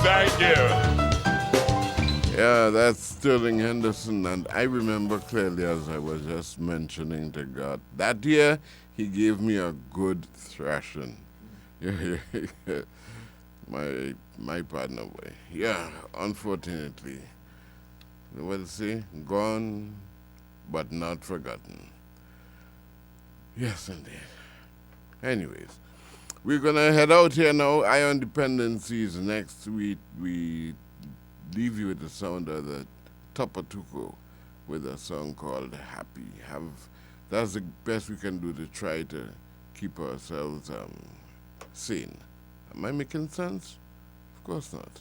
Thank you. Yeah, that's Sterling Henderson, and I remember clearly as I was just mentioning to God, that year he gave me a good thrashing. my partner boy. Yeah, unfortunately. What say? Gone, but not forgotten. Yes, indeed. Anyways, we're gonna head out here now. Ion Dependencies next. We leave you with the sound of the TUCO with a song called Happy. That's the best we can do to try to keep ourselves sane. Am I making sense? Of course not.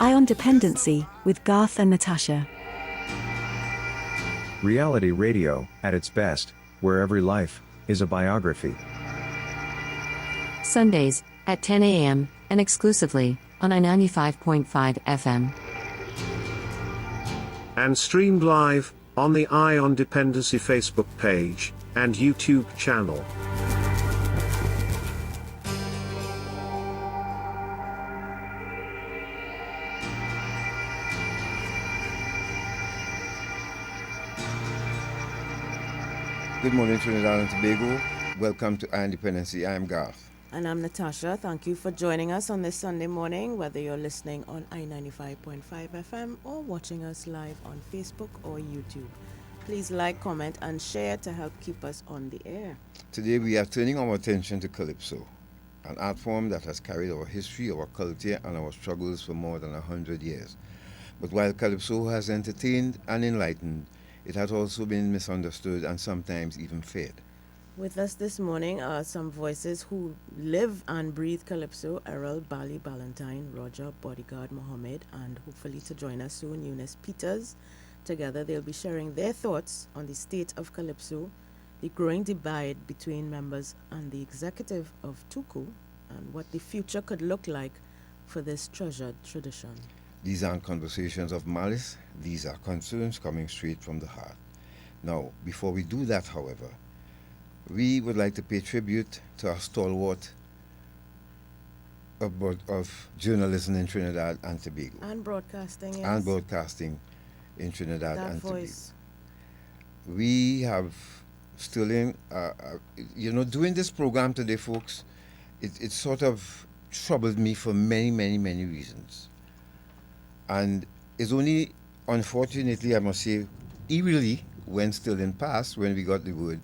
Ion Dependency with Garth and Natasha. Reality radio, at its best, where every life is a biography. Sundays, at 10 a.m., and exclusively, on I-95.5 FM. And streamed live, on the Ion Dependency Facebook page, and YouTube channel. Good morning, Trinidad and Tobago. Welcome to Ion Dependency. I am Garth. And I'm Natasha. Thank you for joining us on this Sunday morning, whether you're listening on I-95.5 FM or watching us live on Facebook or YouTube. Please like, comment, and share to help keep us on the air. Today we are turning our attention to Calypso, an art form that has carried our history, our culture, and our struggles for more than 100 years. But while Calypso has entertained and enlightened, it has also been misunderstood and sometimes even feared. With us this morning are some voices who live and breathe Calypso: Errol Bali Ballantyne, Roger Bodyguard Mohammed, and hopefully to join us soon, Eunice Peters. Together they'll be sharing their thoughts on the state of Calypso, the growing divide between members and the executive of TUCO, and what the future could look like for this treasured tradition. These aren't conversations of malice. These are concerns coming straight from the heart. Now, before we do that, however, we would like to pay tribute to our stalwart of journalism in Trinidad and Tobago. And broadcasting, yes. And broadcasting in Trinidad that and voice. Tobago. We have Sterling, doing this program today, folks, it sort of troubled me for many, many, many reasons. And it's only, unfortunately, I must say, eerily, when Sterling passed, when we got the word,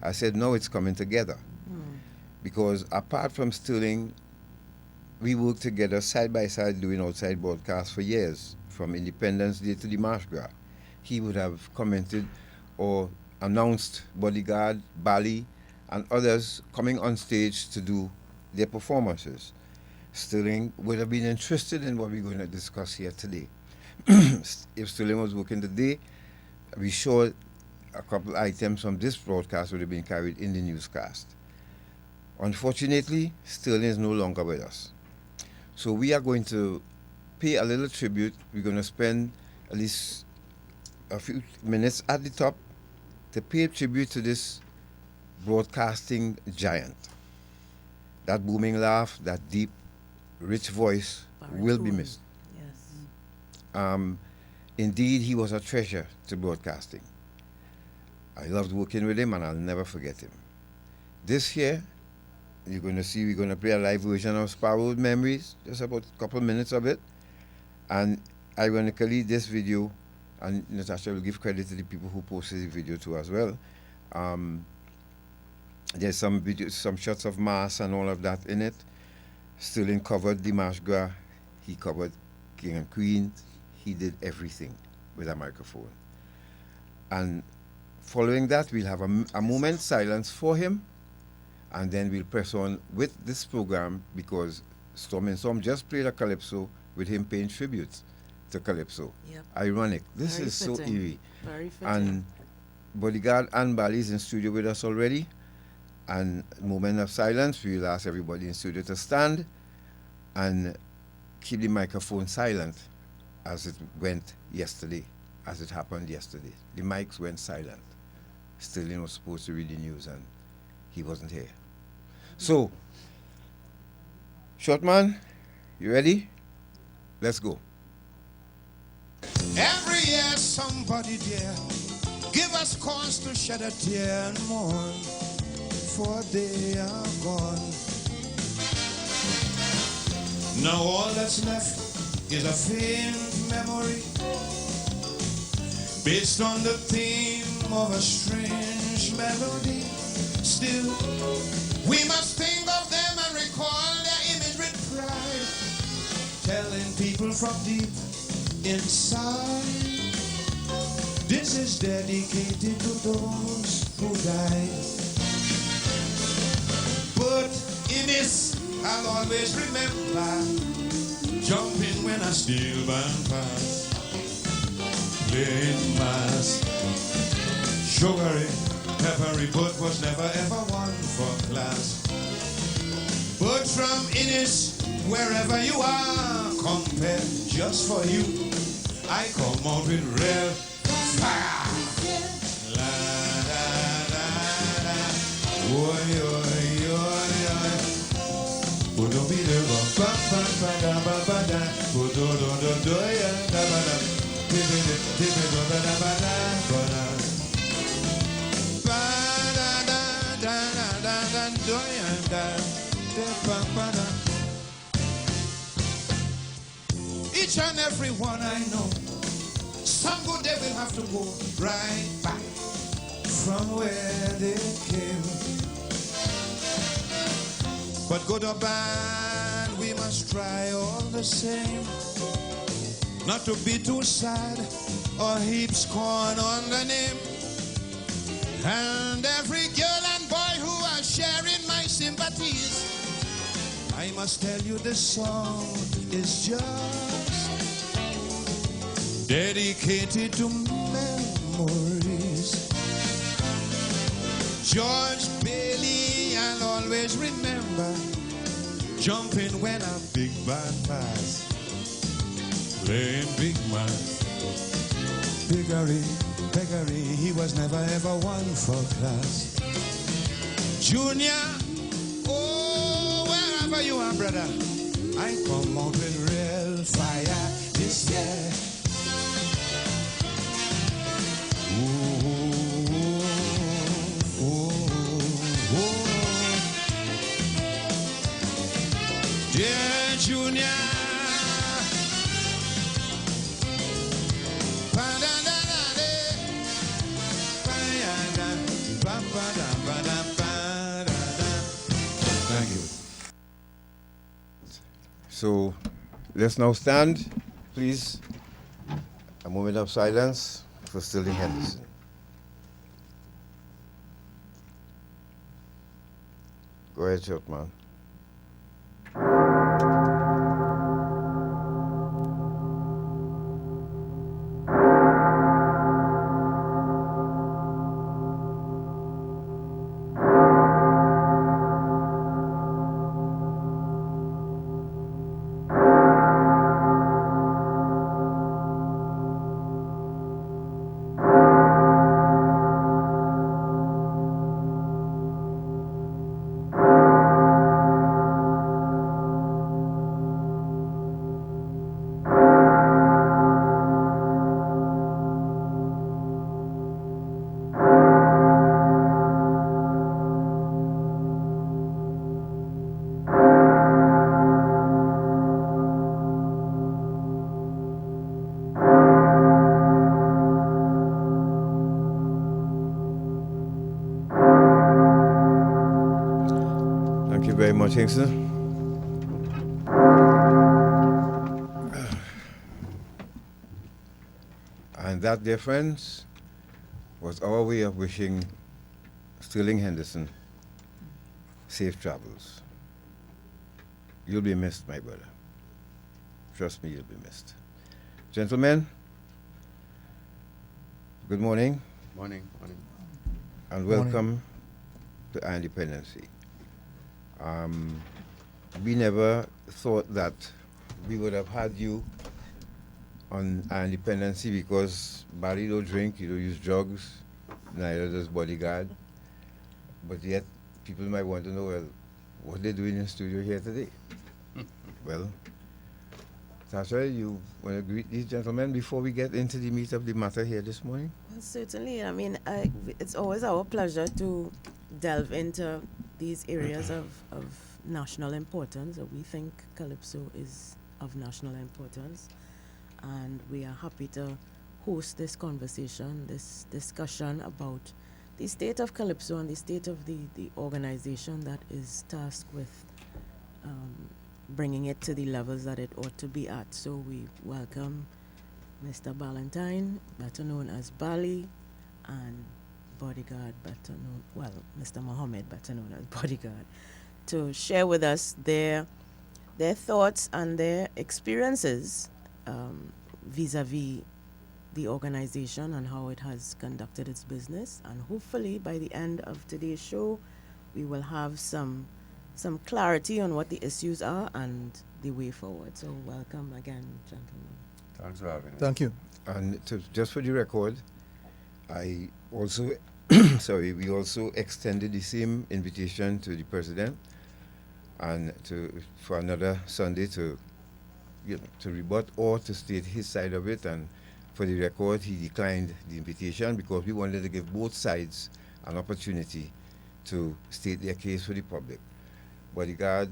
I said, no, it's coming together. Because apart from Sterling, we worked together side by side doing outside broadcasts for years, from Independence Day to the March Gras. He would have commented or announced Bodyguard, Bali, and others coming on stage to do their performances. Sterling would have been interested in what we're going to discuss here today. If Sterling was working today, we're sure a couple items from this broadcast would have been carried in the newscast. Unfortunately, Sterling is no longer with us. So we are going to pay a little tribute. We're going to spend at least a few minutes at the top to pay tribute to this broadcasting giant. That booming laugh, that deep, rich voice will be missed. Yes. Indeed, he was a treasure to broadcasting. I loved working with him and I'll never forget him. This year, you're going to see we're going to play a live version of Sparrow's Memories, just about a couple minutes of it. And ironically, this video, and Natasha will give credit to the people who posted the video too as well. There's some videos, some shots of Mass and all of that in it. Sterling covered the Marche Gras. He covered King and Queen. He did everything with a microphone. And following that, we'll have a moment's silence for him, and then we'll press on with this program because Storm and Storm just played a Calypso with him paying tribute to Calypso. Yep. Ironic. This Very is so fitting. eerie. Very fitting. And Bodyguard and Bali is in studio with us already. And moment of silence, we'll ask everybody in studio to stand and keep the microphone silent as it went yesterday, as it happened yesterday. The mics went silent. Sterling was supposed to read the news and he wasn't here. So, Shortman, you ready? Let's go. Every year somebody dear give us cause to shed a tear and mourn, for they are gone. Now all that's left is a faint memory based on the theme of a strange melody. Still, we must think of them and recall their image with pride, telling people from deep inside, this is dedicated to those who died. But in this, I'll always remember jumping when I still band pass, playing mass, sugary, peppery, but was never ever one for class. But from Innis, wherever you are, compared just for you, I come out with real fire. La da da da, oi oi oi oi. Budo be the ba ba ba da ba ba da, budo do do do ya da ba da, tibi tibi do ba da ba da ba da. Ba da da da da da da do ya da, da ba ba da. Each and every one I know, some good day will have to go right back from where they came. But good or bad, we must try all the same, not to be too sad or heap scorn on the name. And every girl and boy who are sharing my sympathies, I must tell you this song is just dedicated to memories. George Bailey, I'll always remember jumping when a big band pass, playing big man. Piggery, he was never ever one for class. Junior, oh, wherever you are, brother, I come out with real fire this year. Dear Junior, Thank you. So, let's now stand, please. A moment of silence for Sterling Henderson. Go ahead, Shortman. very much, Kingston. And that, dear friends, was our way of wishing Sterling Henderson safe travels. You'll be missed, my brother. Trust me, you'll be missed. Gentlemen, good morning. Morning. And welcome to our Dependency. We never thought that we would have had you on our Dependency because Barry don't drink, you don't use drugs, neither does Bodyguard. But yet, people might want to know, well, what they're doing in the studio here today. Well, Tasha, you want to greet these gentlemen before we get into the meat of the matter here this morning? Well, certainly. I mean, it's always our pleasure to delve into these areas of national importance. We think Calypso is of national importance, and we are happy to host this conversation, this discussion about the state of Calypso and the state of the organization that is tasked with bringing it to the levels that it ought to be at. So we welcome Mr. Ballantyne, better known as Bali, and Bodyguard, better known, well, Mr. Mohammed, better known as Bodyguard, to share with us their thoughts and their experiences vis-a-vis the organization and how it has conducted its business. And hopefully by the end of today's show, we will have some clarity on what the issues are and the way forward. So welcome again, gentlemen. Thanks for having us. Thank you. And just for the record, I also, we also extended the same invitation to the president and for another Sunday to rebut or to state his side of it. And for the record, he declined the invitation because we wanted to give both sides an opportunity to state their case for the public. Bodyguard,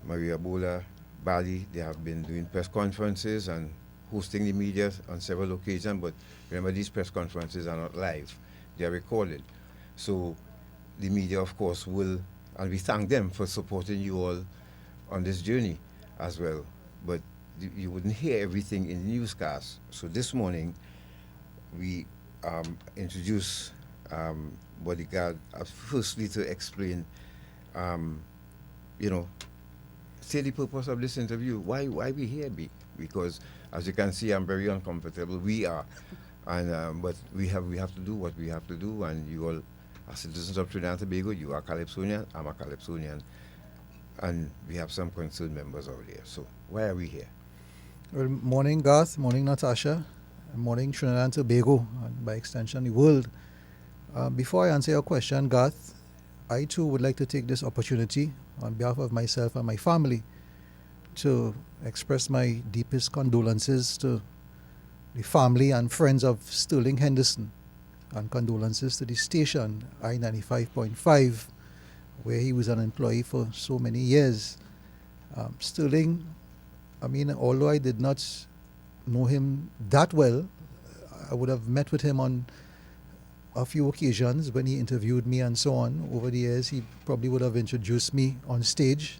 Maria Bola, Bali, they have been doing press conferences and hosting the media on several occasions, but remember, these press conferences are not live. They are recorded. So the media, of course, will, and we thank them for supporting you all on this journey as well. But you wouldn't hear everything in the newscast. So this morning, we introduce Bodyguard firstly to explain, say the purpose of this interview, why we here be. Because as you can see, I'm very uncomfortable. We are, and but we have to do what we have to do. And you all are citizens of Trinidad and Tobago. You are Calypsonian. I'm a Calypsonian, and we have some concerned members over there. So why are we here? Well, morning, Garth. Morning, Natasha. Morning, Trinidad and Tobago, and by extension, the world. Before I answer your question, Garth, I too would like to take this opportunity on behalf of myself and my family to express my deepest condolences to the family and friends of Sterling Henderson, and condolences to the station I-95.5, where he was an employee for so many years. Sterling, I mean, although I did not know him that well, I would have met with him on a few occasions when he interviewed me and so on. Over the years, he probably would have introduced me on stage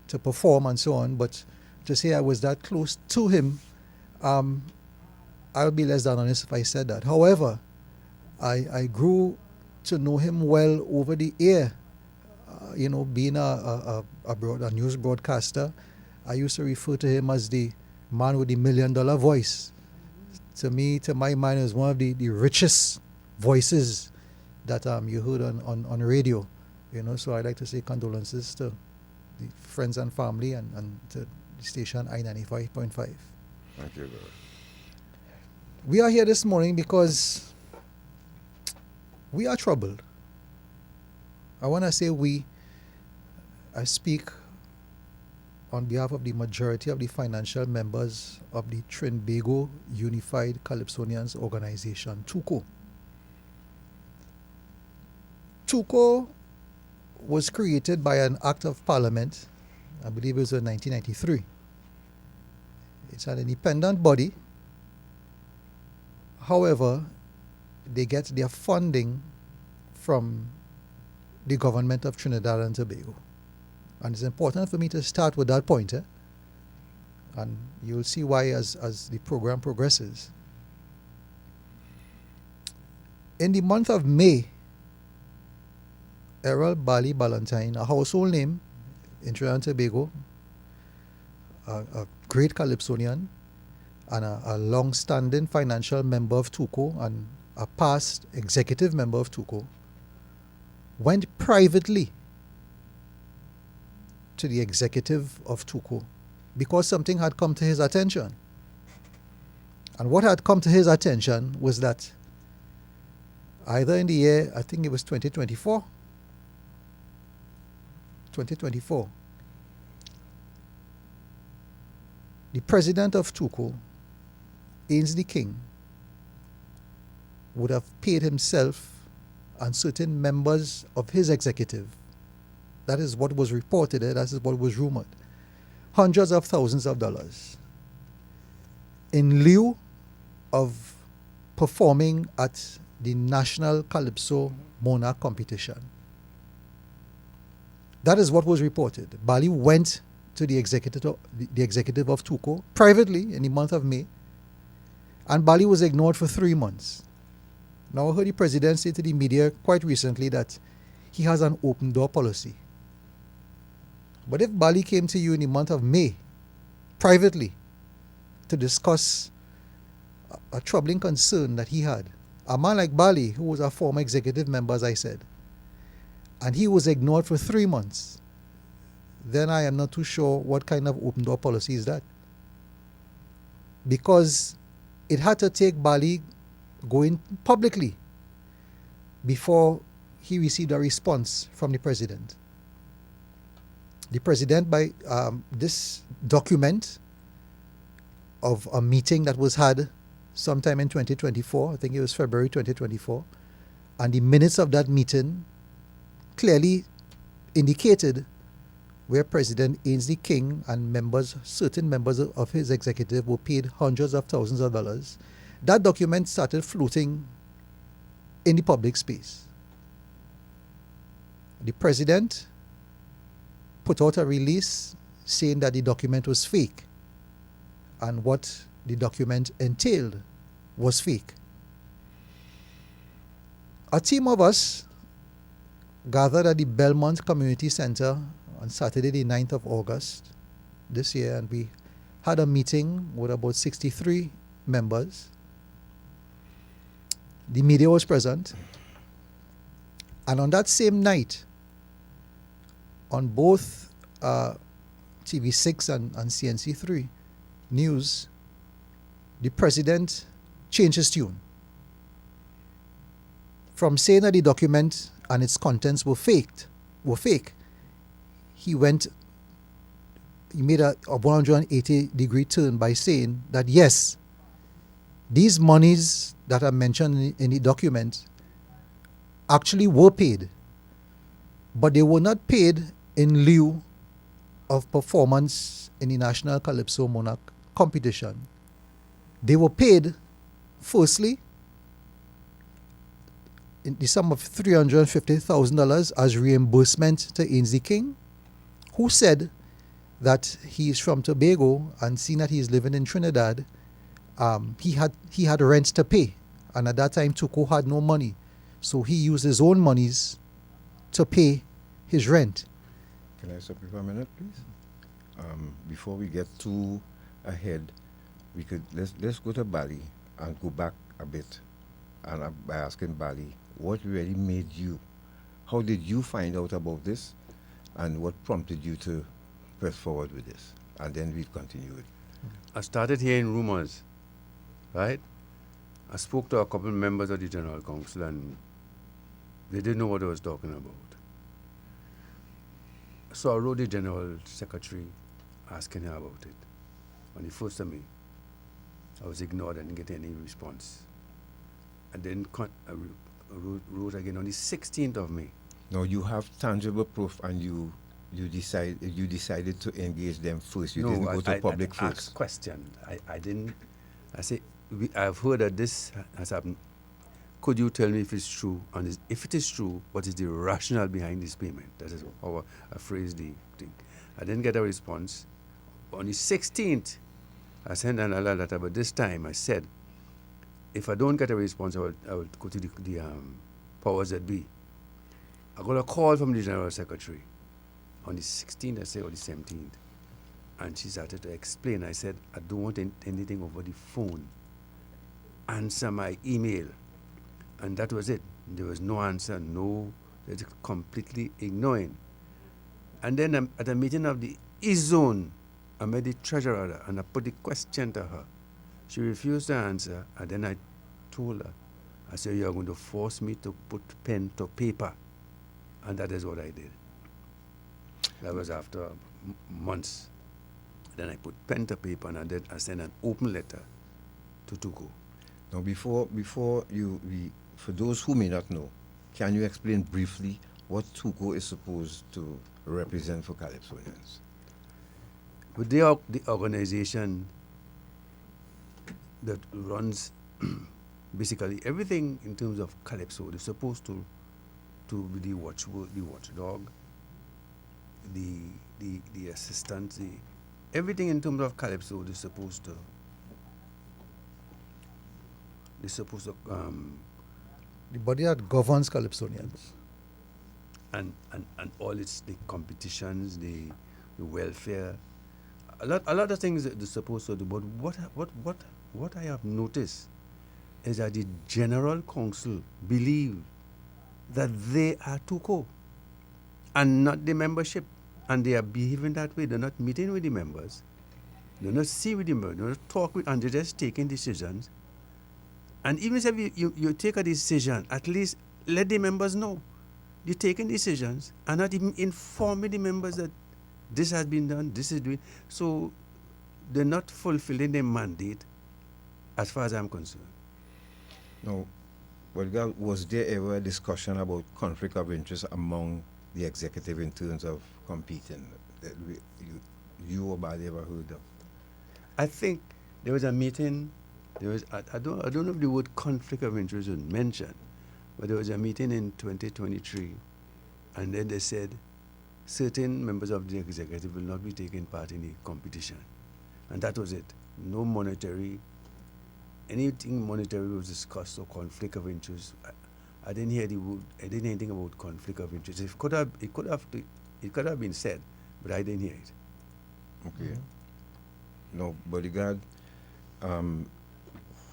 to perform and so on. But to say I was that close to him, I would be less than honest if I said that. However, I grew to know him well over the air. Being a news broadcaster, I used to refer to him as the man with the $1 million voice. To me, to my mind, is one of the richest voices that you heard on radio. So I'd like to say condolences to the friends and family and to the station I-95.5. Thank you, Lord. We are here this morning because we are troubled. I want to say I speak on behalf of the majority of the financial members of the Trinbago Unified Calypsonians Organization, TUCO. TUCO was created by an act of parliament, I believe it was in 1993. It's an independent body. However, they get their funding from the government of Trinidad and Tobago. And it's important for me to start with that point. And you'll see why as the program progresses. In the month of May, Errol Bali Ballantyne, a household name in Trinidad and Tobago, a great Calypsonian, and a long-standing financial member of TUCO and a past executive member of TUCO, went privately to the executive of TUCO because something had come to his attention. And what had come to his attention was that either in the year, I think it was 2024, the president of TUCO, Ainsley King, would have paid himself and certain members of his executive. That is what was reported, that is what was rumored. Hundreds of thousands of dollars in lieu of performing at the National Calypso Monarch competition. That is what was reported. Bali went to the executive of TUCO privately in the month of May, and Bali was ignored for 3 months. Now, I heard the president say to the media quite recently that he has an open door policy. But if Bali came to you in the month of May, privately, to discuss a troubling concern that he had, a man like Bali, who was a former executive member, as I said, and he was ignored for 3 months, then I am not too sure what kind of open door policy is that. Because it had to take Bali going publicly before he received a response from the president. The president, by this document of a meeting that was had sometime in 2024, I think it was February 2024, and the minutes of that meeting clearly indicated where President Ainsley King and certain members of his executive were paid hundreds of thousands of dollars. That document started floating in the public space. The president put out a release saying that the document was fake, and what the document entailed was fake. A team of us gathered at the Belmont Community Center on Saturday the 9th of August this year, and we had a meeting with about 63 members. The media was present, and on that same night, on both TV6 and CNC3 news, the president changed his tune. From saying that the document and its contents were fake, he made a 180-degree turn by saying that yes, these monies that are mentioned in the document actually were paid, but they were not paid in lieu of performance in the National Calypso Monarch competition. They were paid, firstly, in the sum of $350,000 as reimbursement to Ainsley King, who said that he is from Tobago and seeing that he is living in Trinidad, he had rent to pay, and at that time TUCO had no money, so he used his own monies to pay his rent. Can I stop you for a minute, please? Before we get too ahead, let's go to Bali and go back a bit, and by asking Bali, what really made you? How did you find out about this, and what prompted you to press forward with this? And then we continue it. I started hearing rumors, right? I spoke to a couple of members of the General Council, and they didn't know what I was talking about. So I wrote the General Secretary asking her about it. On the 1st of May, I was ignored and didn't get any response. And then I wrote again on the 16th of May. Now you have tangible proof, and you decided to engage them first. You didn't go to public I first. asked question. I didn't. I say I've heard that this has happened. could you tell me if it's true? And if it is true, what is the rationale behind this payment? That is how I phrased the thing. I didn't get a response. On the 16th, I sent another letter, but this time I said, if I don't get a response, I will go to the powers that be. I got a call from the General Secretary on the 16th, I say, or the 17th. And she started to explain. I said, I don't want anything over the phone. Answer my email. And that was it. There was no answer, they just completely ignoring. And then at a meeting of the E-Zone, I met the treasurer and I put the question to her. She refused to answer, and then I told her, I said, you are going to force me to put pen to paper. And that is what I did. That was after months. Then I put pen to paper, and I sent an open letter to TUCO. Now, before for those who may not know, can you explain briefly what TUCO is supposed to represent for Calypsonians? With the organization that runs basically everything in terms of Calypso, they're supposed to be the watchdog, the assistant, everything in terms of Calypso, they're supposed to The body that governs Calypsonians. and all the competitions, the welfare, a lot of things that they're supposed to do. But what I have noticed is that the General Council believe that they are TUCO and not the membership, and they are behaving that way. They're not meeting with the members, they're not see with the members, they're not talk with, and they're just taking decisions. And even if you take a decision, at least let the members know you're taking decisions, and not even informing the members that this has been done, this is doing. So they're not fulfilling their mandate as far as I'm concerned. No. Well, was there ever a discussion about conflict of interest among the executive in terms of competing that you or Bali ever heard of? I think there was a meeting. I don't know if the word conflict of interest was mentioned, but there was a meeting in 2023, and then they said certain members of the executive will not be taking part in the competition, and that was it. No anything monetary was discussed or conflict of interest. I didn't hear the word. I didn't hear anything about conflict of interest. It could have been said, but I didn't hear it. Okay. No, bodyguard.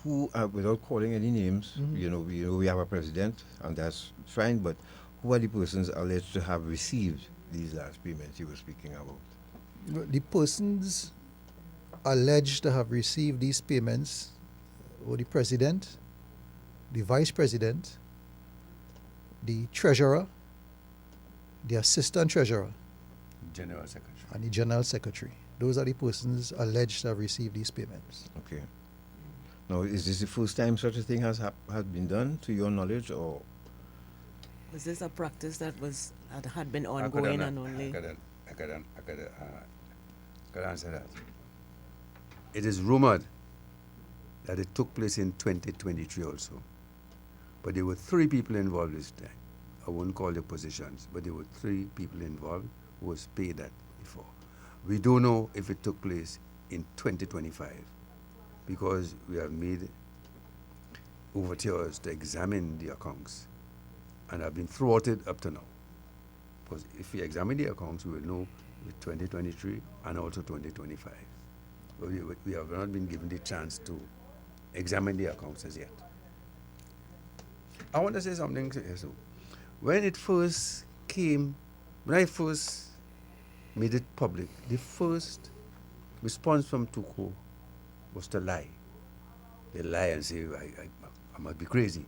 Who, without calling any names, we have a president, and that's fine. But who are the persons alleged to have received these last payments you were speaking about? The persons alleged to have received these payments were the president, the vice president, the treasurer, the assistant treasurer, General Secretary, and the general secretary. Those are the persons alleged to have received these payments. Okay. Now, is this the first time such a thing has been done, to your knowledge, or Was this a practice that had been ongoing and only? I could answer that. It is rumored that it took place in 2023 also. But there were 3 people involved this time. I won't call the positions, but there were 3 people involved who was paid that before. We don't know if it took place in 2025 because we have made overtures to examine the accounts and have been thwarted up to now. Because if we examine the accounts, we will know with 2023 and also 2025. But we have not been given the chance to examine the accounts as yet. I want to say something here. So, when I first made it public, the first response from TUCO was to lie. They lie and say, I must be crazy.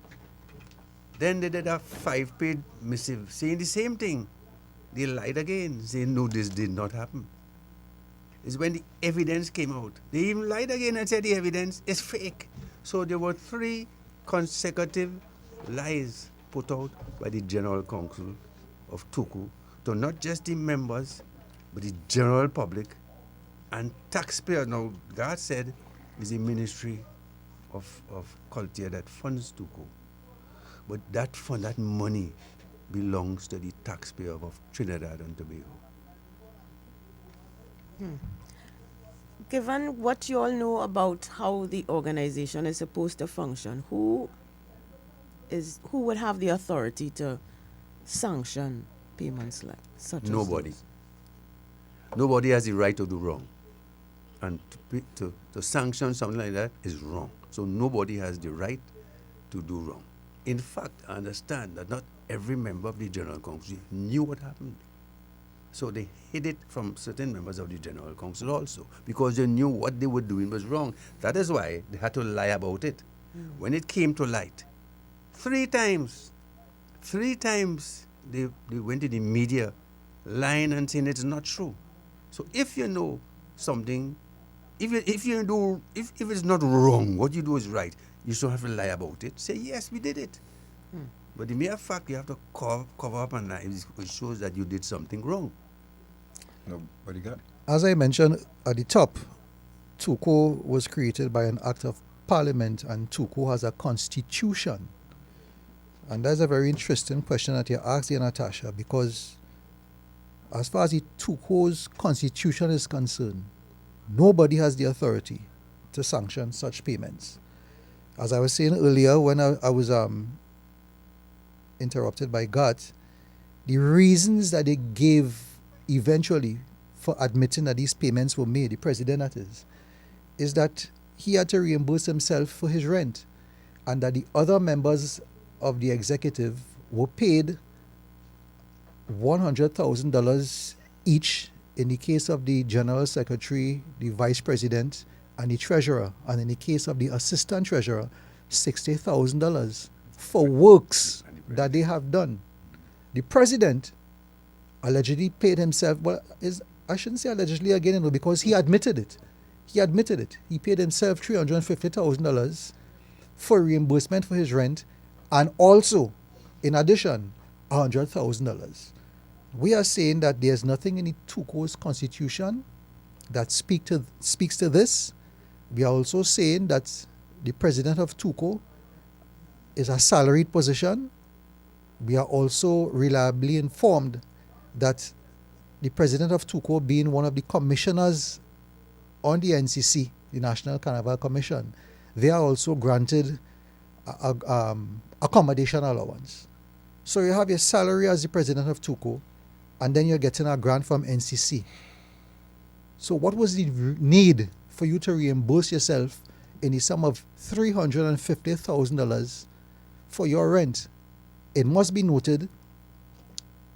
Then they did a 5-page missive saying the same thing. They lied again, saying, no, this did not happen. It's when the evidence came out. They even lied again and said the evidence is fake. So there were 3 consecutive lies put out by the General Council of TUCO to not just the members, but the general public and taxpayers. Now, God said it's the Ministry of Culture that funds TUCO. But that fund, that money, belongs to the taxpayer of Trinidad and Tobago. Given what you all know about how the organization is supposed to function, who would have the authority to sanction payments like such Nobody. as those? Nobody has the right to do wrong. And to sanction something like that is wrong. So nobody has the right to do wrong. In fact, I understand that not every member of the General Council knew what happened. So they hid it from certain members of the General Council also, because they knew what they were doing was wrong. That is why they had to lie about it. When it came to light, three times they went to the media lying and saying it's not true. So if you know something, if it's not wrong, what you do is right, you don't have to lie about it. Say, yes, we did it. But the mere fact you have to cover up and lie, it shows that you did something wrong. Nobody got. As I mentioned at the top, TUCO was created by an act of parliament, and TUCO has a constitution. And that's a very interesting question that you asked here, Natasha, because as far as the TUCO's constitution is concerned, nobody has the authority to sanction such payments. As I was saying earlier, when I was interrupted by Garth, the reasons that they gave eventually for admitting that these payments were made, the president that is that he had to reimburse himself for his rent, and that the other members of the executive were paid $100,000 each in the case of the general secretary, the vice president, and the treasurer, and in the case of the assistant treasurer, $60,000 for works that they have done. The president allegedly paid himself, I shouldn't say allegedly again, because he admitted it. He paid himself $350,000 for reimbursement for his rent, and also, in addition, $100,000. We are saying that there's nothing in the TUCO's constitution that speaks to this. We are also saying that the president of TUCO is a salaried position. We are also reliably informed that the president of TUCO, being one of the commissioners on the NCC, the National Carnival Commission, they are also granted accommodation allowance. So you have your salary as the president of TUCO, and then you're getting a grant from NCC. So what was the need for you to reimburse yourself in the sum of $350,000 for your rent? It must be noted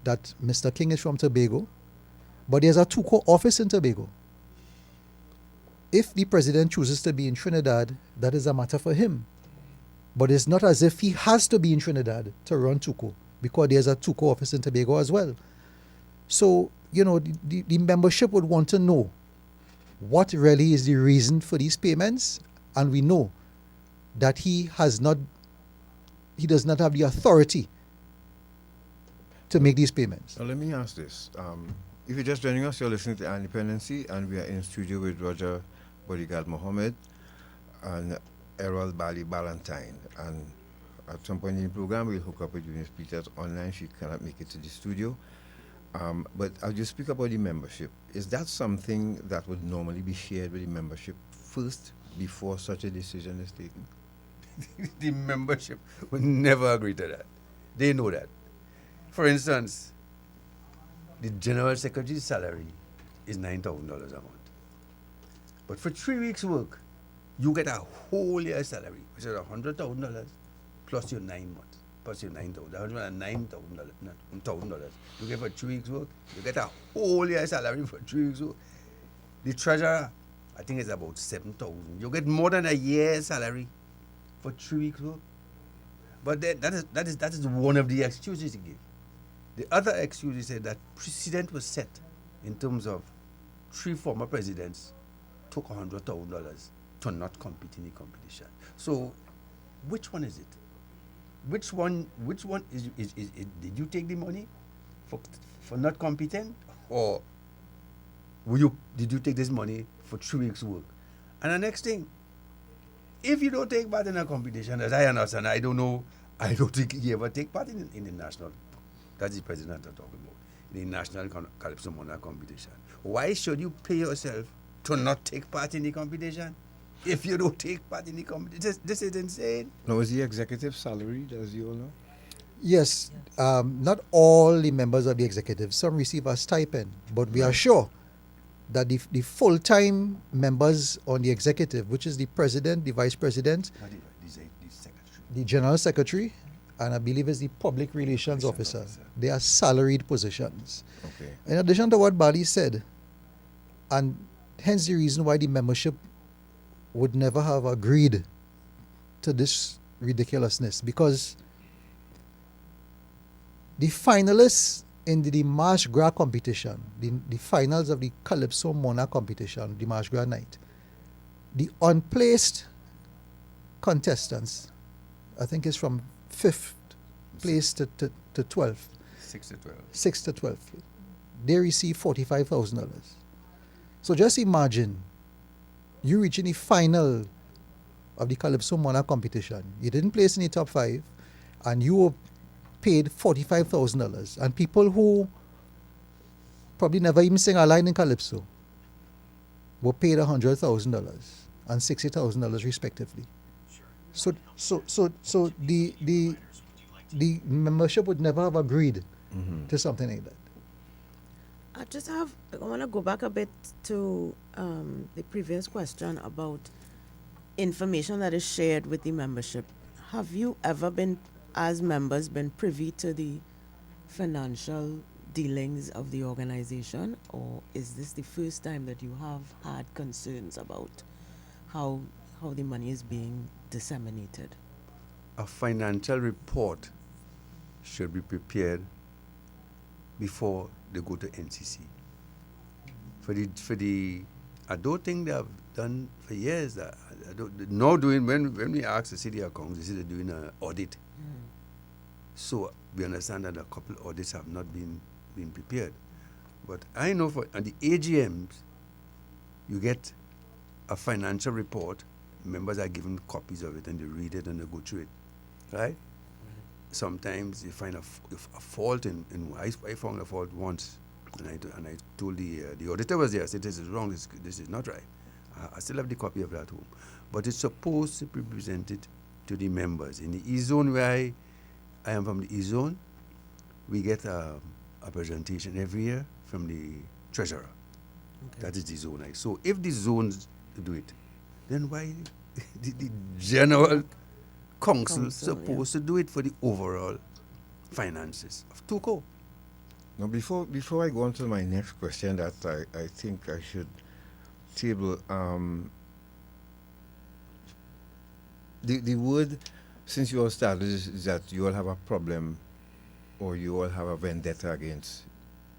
that Mr. King is from Tobago, but there's a TUCO office in Tobago. If the president chooses to be in Trinidad, that is a matter for him. But it's not as if he has to be in Trinidad to run TUCO, because there's a TUCO office in Tobago as well. So, the membership would want to know what really is the reason for these payments, and we know that he does not have the authority to make these payments. Now let me ask this. If you're just joining us, you're listening to Dependency, and we are in studio with Roger Bodyguard Mohammed and Errol Bali Ballantyne. And at some point in the program, we'll hook up with Eunice Peters online. She cannot make it to the studio. But as you speak about the membership, is that something that would normally be shared with the membership first before such a decision is taken? The membership would never agree to that. They know that. For instance, the general secretary's salary is $9,000 a month. But for 3 weeks' work, you get a whole year's salary, which is $100,000 plus your 9 months, plus your $9,000, $109,000. You get for 3 weeks' work, you get a whole year's salary for 3 weeks' work. The treasurer, I think it's about $7,000. You get more than a year's salary for 3 weeks' work. But that is one of the excuses he gave. The other excuse he said that precedent was set in terms of 3 former presidents took $100,000 to not compete in the competition. So, which one is it? Which one is did you take the money for not competing, or did you take this money for 3 weeks' work? And the next thing, if you don't take part in a competition, as I understand, I don't know I don't think he ever take part in the national. That's the president I'm talking about. In the national Calypso Monarch competition. Why should you pay yourself to not take part in the competition? If you don't take part in the competition, this is insane. Now, is the executive salaried, as you all know? Yes, not all the members of the executive. Some receive a stipend, but we are sure that the full-time members on the executive, which is the president, the vice president, the general secretary, and I believe is the public relations officer. They are salaried positions. Okay. In addition to what Bali said, and hence the reason why the membership would never have agreed to this ridiculousness, because the finalists in the March Gras competition, the finals of the Calypso Monarch competition, the March Gras night, the unplaced contestants, I think it's from 5th place to 12th. 6 to 12. 6 to 12th. They receive $45,000. So just imagine you reaching the final of the Calypso Monarch competition. You didn't place in the top 5 and you were paid $45,000. And people who probably never even sing a line in Calypso were paid $100,000 and $60,000 respectively. So the membership would never have agreed to something like that. I want to go back a bit to the previous question about information that is shared with the membership. Have you ever been, as members, been privy to the financial dealings of the organization, or is this the first time that you have had concerns about how the money is being disseminated? A financial report should be prepared before they go to NCC. I don't think they have done for years. When we ask the city accounts, they say they're doing an audit. So we understand that a couple audits have not been prepared. But I know at the AGMs, you get a financial report. Members are given copies of it and they read it and they go through it, right? Sometimes you find a fault in I found a fault once, and I told the auditor was there. I said, this is wrong. This is not right. I still have the copy of that home, but it's supposed to be presented to the members in the E zone where I am from. The E zone, we get a presentation every year from the treasurer. Okay. That is the zone. So if the zones do it, then why the general council supposed to do it for the overall finances of TUCO? Now, before I go on to my next question, that I think I should table, the word, since you all started, is that you all have a problem or you all have a vendetta against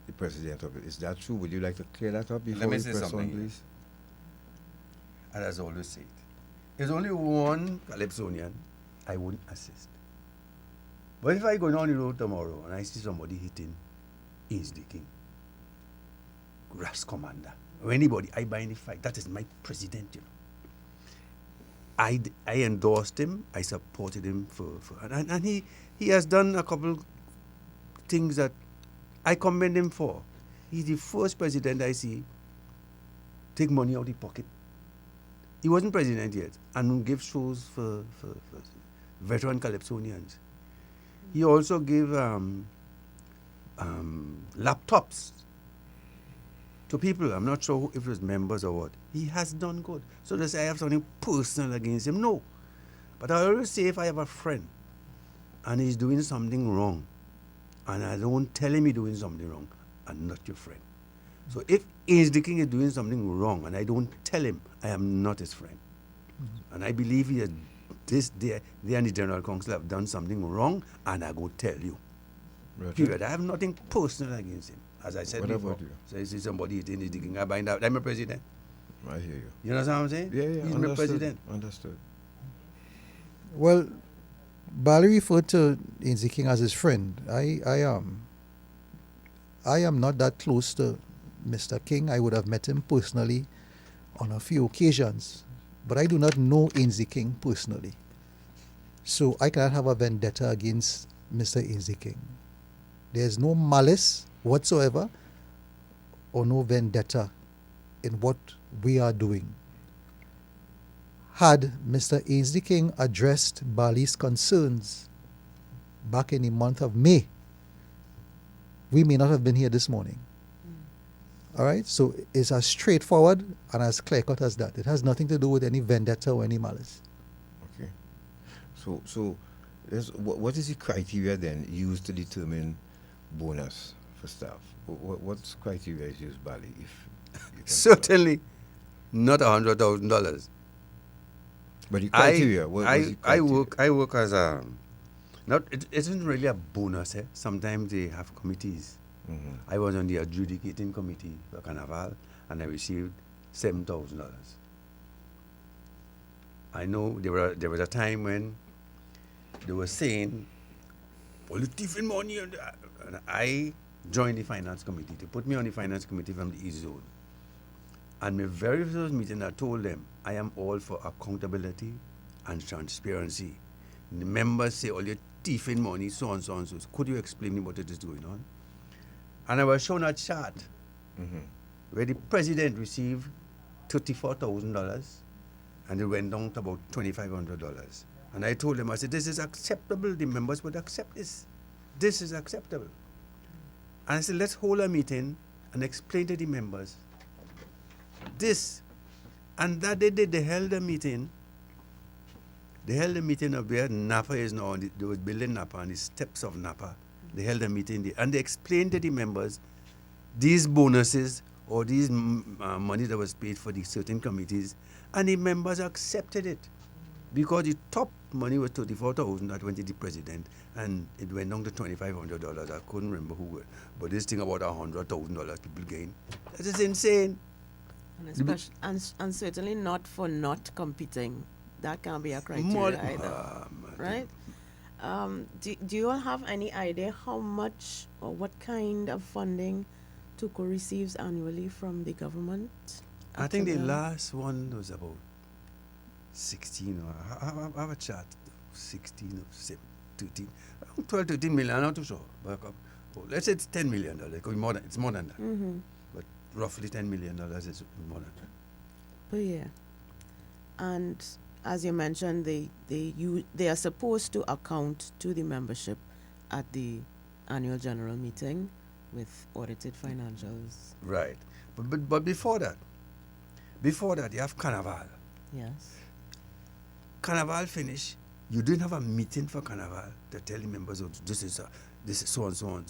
the president of it. Is that true? Would you like to clear that up before we press on, please? And as I always say, there's only one Calypsonian I wouldn't assist. But if I go down the road tomorrow and I see somebody hitting Ace the King, Grass Commander, or anybody, I buy any fight. That is my president, you know. I endorsed him, I supported him and he has done a couple things that I commend him for. He's the first president I see take money out of the pocket. He wasn't president yet, and give shows for veteran Calypsonians. He also gave laptops to people. I'm not sure if it was members or what. He has done good. So to say I have something personal against him, no. But I always say if I have a friend and he's doing something wrong, and I don't tell him he's doing something wrong, I'm not your friend. So if Ace the King is doing something wrong and I don't tell him, I am not his friend. And I believe he has they and the General Council have done something wrong, and I go tell you. Right. Period. I have nothing personal against him. As I said before. About you? So I see somebody eating Ace the King, I bind out. I'm a president. I hear you. You know what I'm saying? Yeah. He's my president. Understood. Well, Bali referred to Ace the King as his friend. I am not that close to Mr. King. I would have met him personally on a few occasions, but I do not know Ace the King personally. So I cannot have a vendetta against Mr. Easy King. There's no malice whatsoever or no vendetta in what we are doing. Had Mr. Ainsley King addressed Bali's concerns back in the month of May, we may not have been here this morning. All right? So it's as straightforward and as clear-cut as that. It has nothing to do with any vendetta or any malice. Okay. So what is the criteria then used to determine bonus for staff? What's criteria is used, Bali? If you can Certainly not $100,000. But the criteria, what was the criteria? I work as a, not, it isn't really a bonus. Sometimes they have committees. Mhm. I was on the adjudicating committee for Carnival and I received $7,000. I know there was a time when they were saying, well, you're thieving money. And I joined the finance committee. They put me on the finance committee from the East Zone. And my very first meeting, I told them, I am all for accountability and transparency. The members say, oh, you're thieving money, so on, so on, so on. Could you explain me what it is going on? And I was shown a chart where the president received $34,000 and it went down to about $2,500. And I told them, I said, this is acceptable. The members would accept this. This is acceptable. And I said, let's hold a meeting and explain to the members this. And that they did. They held a meeting. They held a meeting of where Napa is now. They was building Napa on the steps of Napa. They held a meeting there. And they explained to the members these bonuses or these money that was paid for the certain committees. And the members accepted it. Because the top money was $34,000 that went to the president, and it went down to $2,500. I couldn't remember who, but this thing about $100,000 people gain, that is insane. And certainly not for not competing. That can't be a criteria either, right? Do you all have any idea how much or what kind of funding TUCO receives annually from the government? I think the last one was about 16, or I have a chart, 16 or 13, 12, 13 million, I'm not too sure. But, let's say it's $10 million. It could be more than, it's more than that. But roughly $10 million is more than that. Per year. And as you mentioned, they are supposed to account to the membership at the annual general meeting with audited financials. Right. But before that, you have Carnival. Yes. Carnival finish, you didn't have a meeting for Carnival to tell the members, oh, this is so and so on.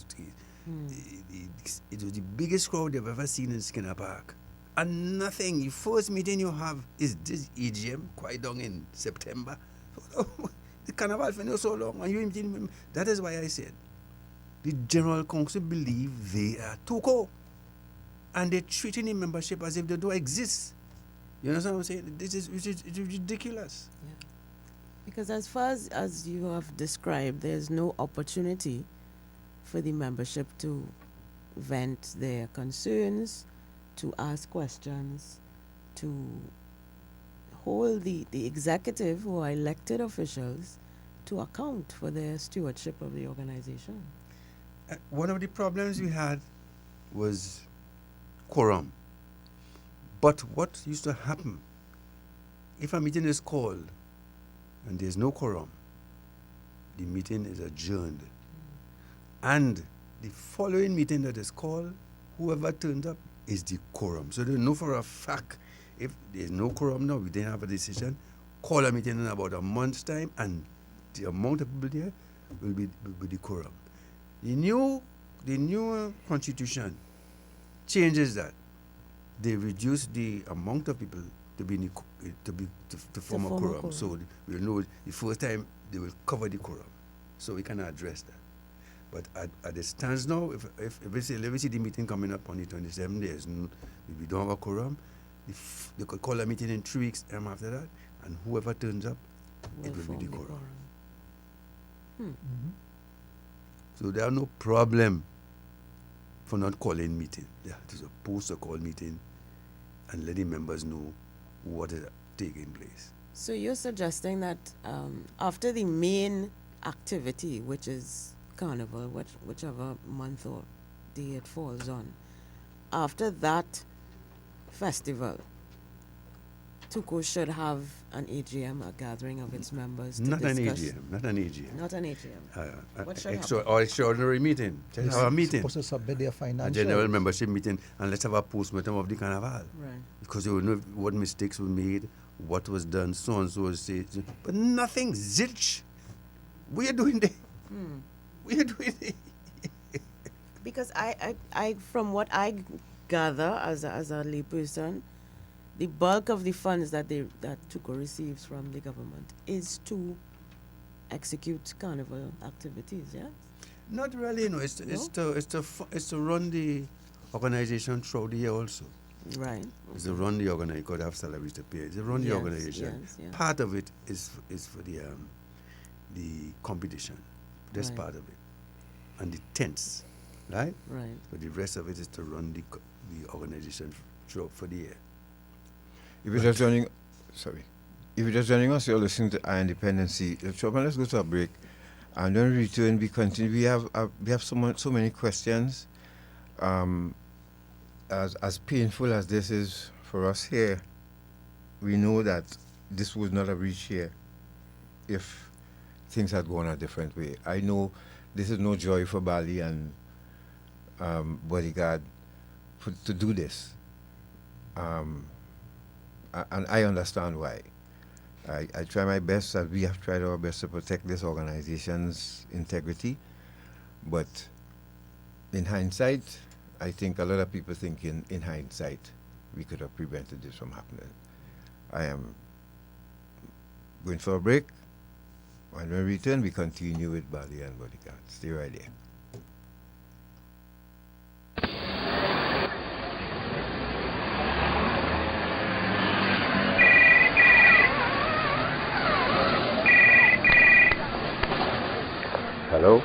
It was the biggest crowd they've ever seen in Skinner Park. And nothing. The first meeting you have is this EGM, quite long in September. The Carnival finished so long, and you meeting. That is why I said the General Council believe they are TUCO, and they're treating the membership as if they don't exist. You understand what I'm saying? This is ridiculous. Yeah. Because as far as you have described, there's no opportunity for the membership to vent their concerns, to ask questions, to hold the executive, who are elected officials, to account for their stewardship of the organization. One of the problems we had was quorum. But what used to happen, if a meeting is called and there's no quorum, the meeting is adjourned. And the following meeting that is called, whoever turns up is the quorum. So they know for a fact, if there's no quorum now, we didn't have a decision, call a meeting in about a month's time, and the amount of people there will be the quorum. The new constitution changes that. They reduce the amount of people to form a quorum. So we'll know the first time they will cover the quorum. So we can address that. But at the stands now, if we say, let me see the meeting coming up on the 27th, we don't have a quorum, they could call a meeting in 3 weeks after that, and whoever turns up, it will be the quorum. So there are no problem for not calling meeting. They are supposed to call meeting and let the members know what is taking place. So you're suggesting that after the main activity, which is Carnival, whichever month or day it falls on, after that festival, TUCO should have an AGM, a gathering of its members to Not discuss. Not an AGM. Not an AGM. What should happen? Or extraordinary meeting. Just have a meeting. Supposed to submit their A financial. general membership meeting, and let's have a postmortem of the carnival. Right. Because you will know what mistakes were made, what was done, so and so was said. But nothing, zilch. What are you doing there? What are you doing there? Because I from what I gather as a layperson, the bulk of the funds that TUCO receives from the government is to execute carnival activities. Yeah. Not really, no. It's to run the organization throughout the year also. Right. It's to run the organization. Because they have salaries to pay. It's to run the organization. Yes. Part of it is for the competition. That's Right. part of it. And the tents, right? Right. But the rest of it is to run the organization throughout for the year. If you're just joining, if you're just joining us, you're listening to our Dependency. Let's go to a break, and then return. We continue. We have so many questions. As painful as this is for us here, we know that this would not have reached here if things had gone a different way. I know this is no joy for Bali and Bodyguard to do this. And I understand why. I try my best, as we have tried our best to protect this organization's integrity. But in hindsight, I think a lot of people think in hindsight we could have prevented this from happening. I am going for a break. When we return, we continue with Bali and Bodyguard. Stay right there. Hello?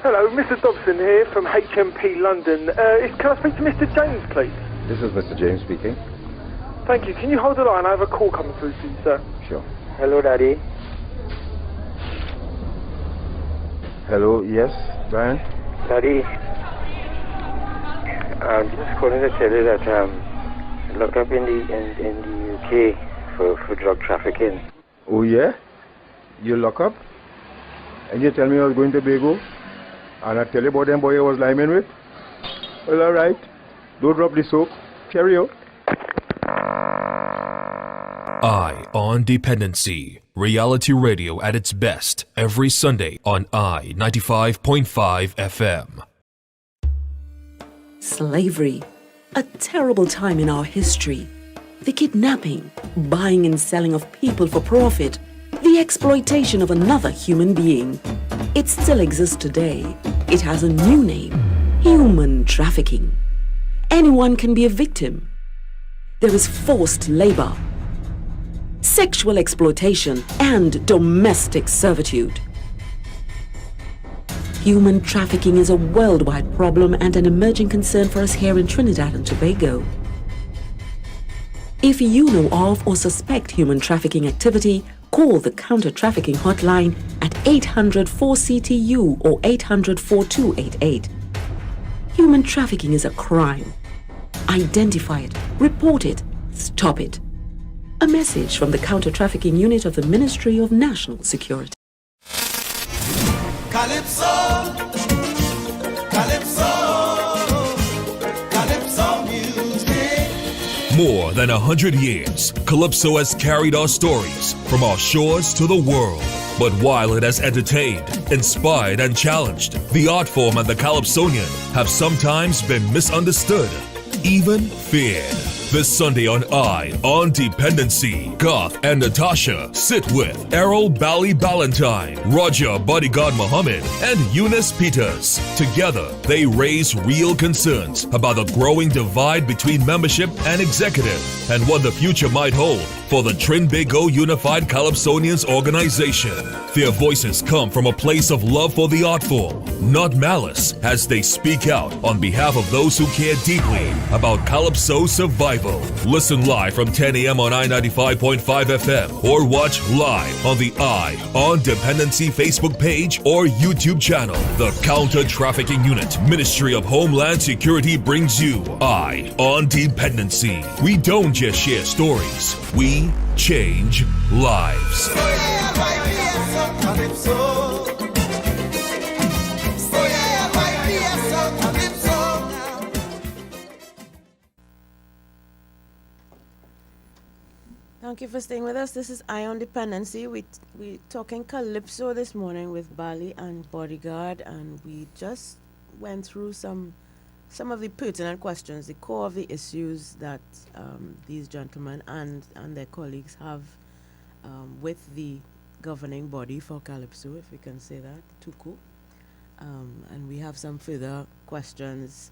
Hello, Mr. Dobson here from HMP London. Can I speak to Mr. James, please? This is Mr. James speaking. Thank you. Can you hold the line? I have a call coming through to you, sir. Sure. Hello, Daddy. Hello, yes, Brian? Daddy, I'm just calling to tell you that look up in the UK for drug trafficking. Oh, yeah? You lock up? And you tell me I was going to Tobago? And I tell you about them boy I was liming with? Well, all right. Don't drop the soap. Carry on. I on Dependency. Reality radio at its best every Sunday on I 95.5 FM. Slavery, a terrible time in our history. The kidnapping, buying and selling of people for profit, the exploitation of another human being. It still exists today. It has a new name: human trafficking. Anyone can be a victim. There is forced labor, sexual exploitation, and domestic servitude. Human trafficking is a worldwide problem and an emerging concern for us here in Trinidad and Tobago. If you know of or suspect human trafficking activity, call the counter-trafficking hotline at 800-4CTU or 800-4288. Human trafficking is a crime. Identify it, report it, stop it. A message from the Counter-Trafficking Unit of the Ministry of National Security. Calypso, Calypso, Calypso music. More than 100 years, Calypso has carried our stories from our shores to the world. But while it has entertained, inspired, and challenged, the art form and the Calypsonian have sometimes been misunderstood, even feared. This Sunday on I on Dependency, Garth and Natasha sit with Errol Bally Ballantyne, Roger Bodyguard Muhammad, and Eunice Peters. Together, they raise real concerns about the growing divide between membership and executive and what the future might hold for the Trinbago Unified Calypsonians organization. Their voices come from a place of love for the art form, not malice, as they speak out on behalf of those who care deeply about Calypso survival. rival. Listen live from 10 a.m. on I-95.5 FM or watch live on the Eye on Dependency Facebook page or YouTube channel. The Counter-Trafficking Unit, Ministry of Homeland Security brings you Eye on Dependency. We don't just share stories, we change lives. Thank you for staying with us. This is Eye on Dependency. We're talking Calypso this morning with Bali and Bodyguard, and we just went through some of the pertinent questions, the core of the issues that these gentlemen and their colleagues have with the governing body for Calypso, if we can say that, TUCO. And we have some further questions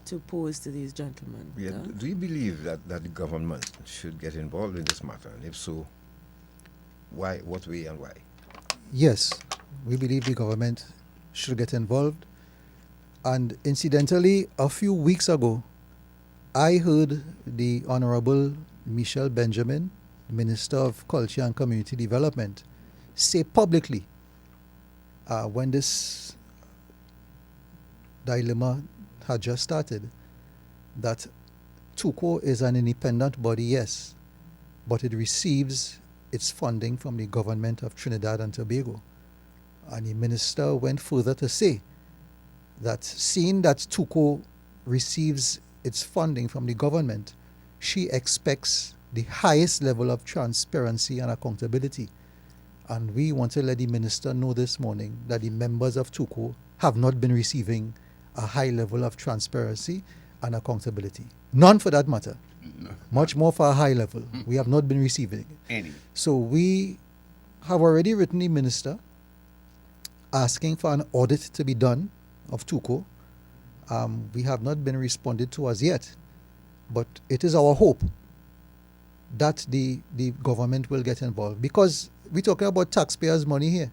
to pose to these gentlemen. Yeah. Do you believe that the government should get involved in this matter? And if so, why, what way and why? Yes, we believe the government should get involved. And incidentally, a few weeks ago, I heard the Honorable Michelle Benjamin, Minister of Culture and Community Development, say publicly when this dilemma had just started, that TUCO is an independent body, yes, but it receives its funding from the government of Trinidad and Tobago. And the minister went further to say that seeing that TUCO receives its funding from the government, she expects the highest level of transparency and accountability. And we want to let the minister know this morning that the members of TUCO have not been receiving a high level of transparency and accountability. None for that matter. No. Much more for a high level. We have not been receiving any. So we have already written the minister asking for an audit to be done of TUCO. We have not been responded to as yet, but it is our hope that the government will get involved, because we're talking about taxpayers' money here.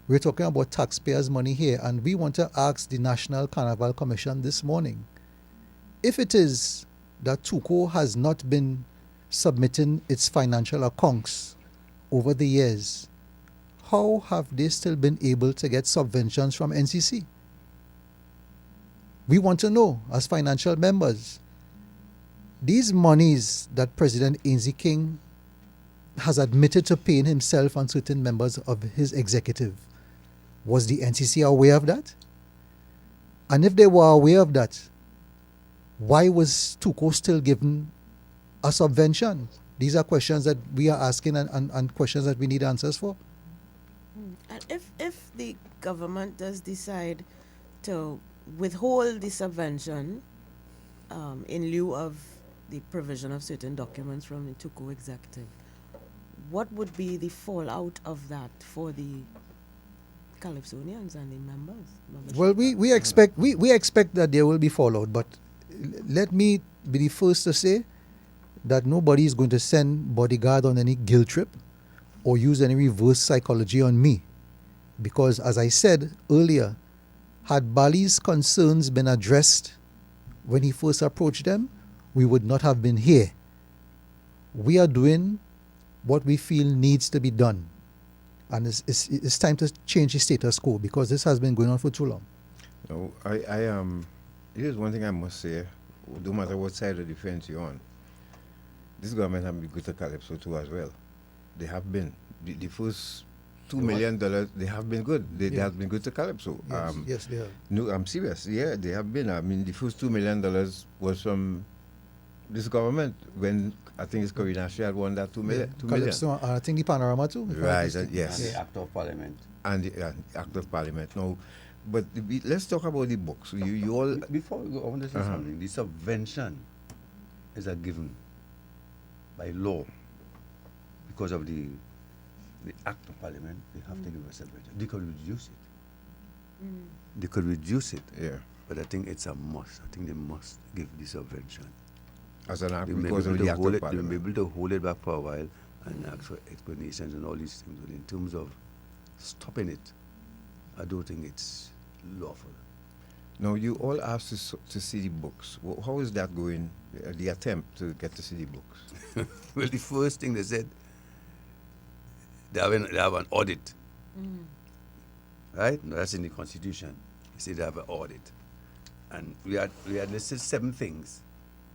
We're talking about taxpayers' money here, and we want to ask the National Carnival Commission this morning, if it is that TUCO has not been submitting its financial accounts over the years, how have they still been able to get subventions from NCC? We want to know, as financial members, these monies that President Ainsley King has admitted to paying himself and certain members of his executive, was the NCC aware of that? And if they were aware of that, why was TUCO still given a subvention? These are questions that we are asking and questions that we need answers for. And if the government does decide to withhold the subvention in lieu of the provision of certain documents from the TUCO executive, what would be the fallout of that for the Calypsonians and the members? Well, we expect that there will be fallout, but let me be the first to say that nobody is going to send Bodyguard on any guilt trip or use any reverse psychology on me, because as I said earlier, had Bali's concerns been addressed when he first approached them, we would not have been here. We are doing what we feel needs to be done. And it's time to change the status quo, because this has been going on for too long. No, here's one thing I must say, no matter what side of the fence you're on, this government has been good to Calypso too as well. They have been. The first $2 million, they have been good. They have been good to Calypso. Yes, they have. No, I'm serious. Yeah, they have been. I mean, the first $2 million was from this government when I think it's Corinashi had won that $2 million. Calypso, I think the Panorama too. Right, yes. And the Act of Parliament. And the Act of Parliament. No, but let's talk about the books. You all... Before we go, I want to say something. The subvention is a given by law. Because of the Act of Parliament, they have to give a subvention. They could reduce it. They could reduce it. Yeah. But I think it's a must. I think they must give the subvention. As an act, because of the Act of Parliament. They will be able to hold it back for a while and ask for explanations and all these things. But in terms of stopping it, I don't think it's lawful. Now, you all asked to see the books. How is that going, the attempt to get to see the books? Well, the first thing they said, they have an audit. Right? No, that's in the Constitution. They say they have an audit. And we had listed 7 things.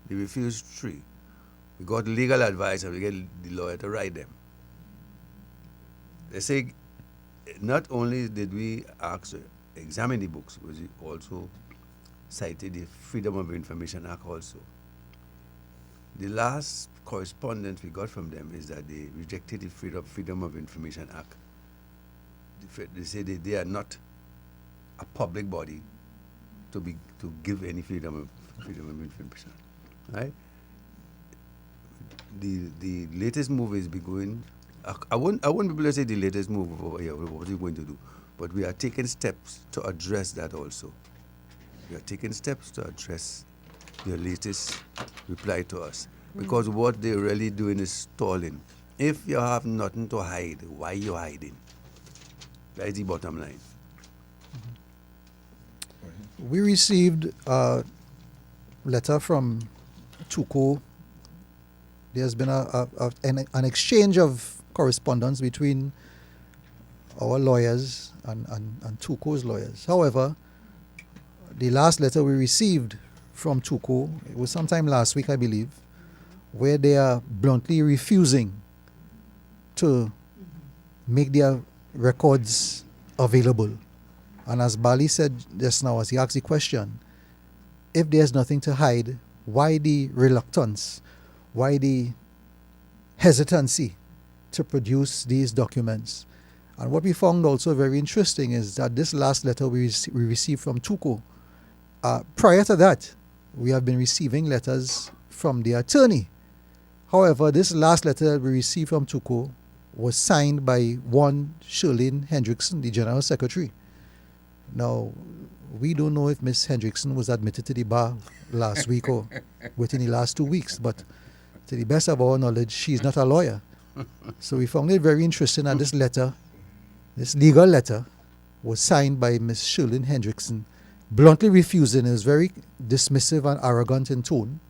They refused 3. We got legal advice and we get the lawyer to write them. They say not only did we ask to examine the books, but we also cited the Freedom of Information Act also. The last correspondence we got from them is that they rejected the Freedom of Information Act. They say they are not a public body to give any freedom of information, right? The latest move is going. I won't be able to say the latest move over here. What we're going to do, but we are taking steps to address that also. We are taking steps to address your latest reply to us, because what they're really doing is stalling. If you have nothing to hide, why are you hiding? That is the bottom line. We received a letter from TUCO. There's been an exchange of correspondence between our lawyers and TUCO's lawyers. However, the last letter we received from TUCO, it was sometime last week, I believe, where they are bluntly refusing to make their records available. And as Bali said just now, as he asked the question, if there's nothing to hide, why the reluctance? Why the hesitancy to produce these documents? And what we found also very interesting is that this last letter we received from TUCO, prior to that, we have been receiving letters from the attorney. However, this last letter we received from TUCO was signed by one Shirlene Hendrickson, the General Secretary. Now, we don't know if Ms. Hendrickson was admitted to the bar last week or within the last 2 weeks, but to the best of our knowledge, she's not a lawyer. So we found it very interesting that this letter, this legal letter, was signed by Ms. Shirlene Hendrickson, bluntly refusing, it was very dismissive and arrogant in tone,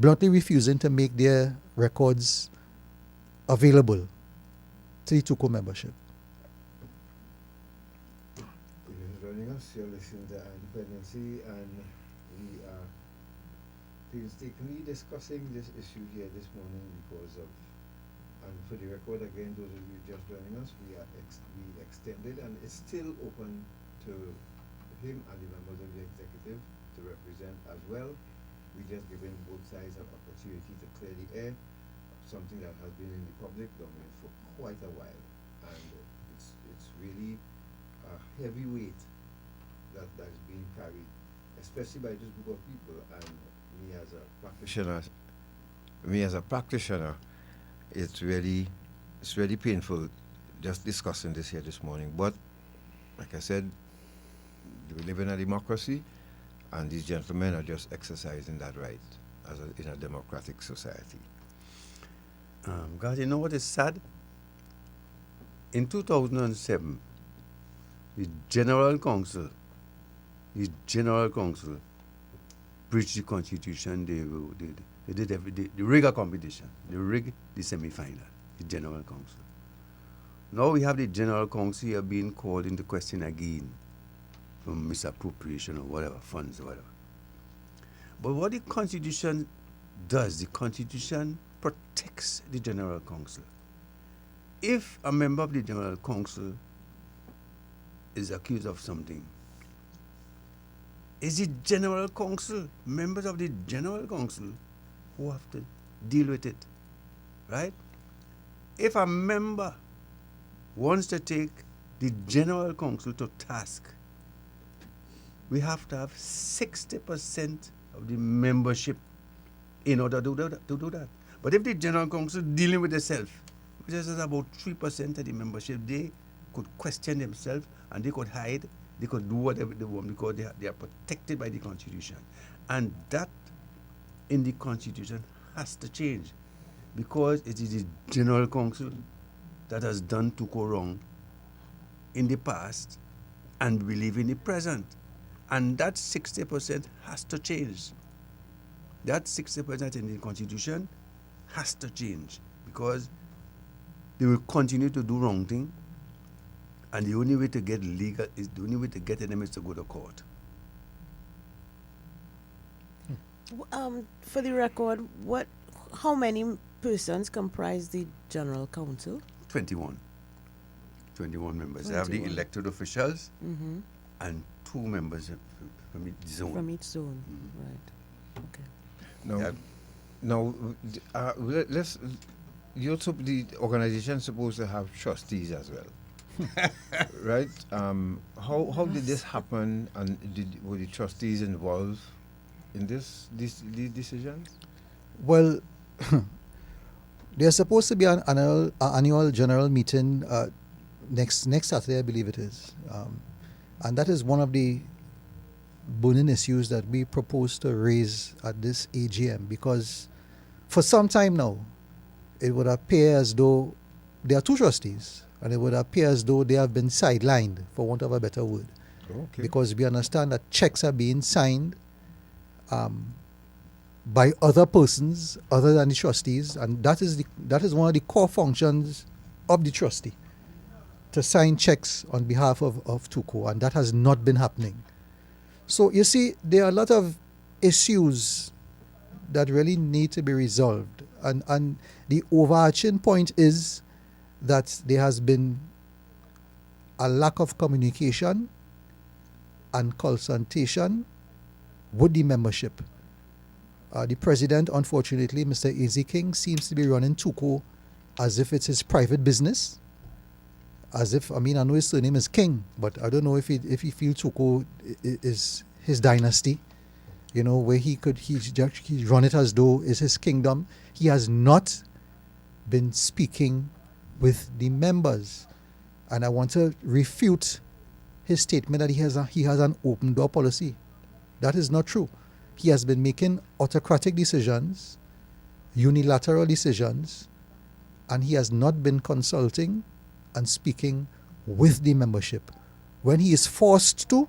bluntly refusing to make their records available to the TUCO membership. Joining us, you're listening to Dependency, and we are painstakingly discussing this issue here this morning because of, and for the record again, those of you just joining us, we extended, and it's still open to him and the members of the executive to represent as well. We just given both sides an opportunity to clear the air, something that has been in the public domain for quite a while, and it's really a heavy weight that is being carried, especially by this group of people. And me as a practitioner, it's really painful just discussing this here this morning. But like I said, we live in a democracy, and these gentlemen are just exercising that right in a democratic society. God, you know what is sad? In 2007, the General Council breached the Constitution. They did the rig a competition. They rigged the semi-final, the General Council. Now we have the General Council here being called into question again for misappropriation or whatever, funds or whatever. But what the Constitution does, the Constitution protects the General Council. If a member of the General Council is accused of something, it's the General Council, members of the General Council, who have to deal with it, right? If a member wants to take the General Council to task, we have to have 60% of the membership in order to do that. But if the General Council dealing with itself, which is about 3% of the membership, they could question themselves and they could hide, they could do whatever they want because they are protected by the Constitution. And that in the Constitution has to change, because it is the General Council that has done TUCO wrong in the past and believe in the present. And that 60% has to change. That 60% in the Constitution has to change because they will continue to do wrong thing, and the only way to get legal is the only way to get them is to go to court. For the record, how many persons comprise the General Council? 21 members. They have the 21. elected officials Mm-hmm. and 2 members from each zone. From each zone, right. Okay. Let's. The organization supposed to have trustees as well, right? How did this happen, and were the trustees involved in these decisions? Well, there's supposed to be an annual general meeting next Saturday, I believe it is, and that is one of the burning issues that we propose to raise at this AGM, because for some time now, it would appear as though there are 2 trustees, and it would appear as though they have been sidelined, for want of a better word. Okay. Because we understand that checks are being signed by other persons other than the trustees, and that is one of the core functions of the trustee, to sign checks on behalf of TUCO, and that has not been happening. So you see, there are a lot of issues that really need to be resolved, and the overarching point is that there has been a lack of communication and consultation with the membership. The president, unfortunately, Mr. Easy King, seems to be running TUCO as if it's his private business. As if, I know his surname is King, but I don't know if he feels TUCO is his dynasty, where he run it as though it's his kingdom. He has not been speaking with the members, and I want to refute his statement that he has an open door policy. That is not true. He has been making autocratic decisions, unilateral decisions, and he has not been consulting and speaking with the membership. When he is forced to,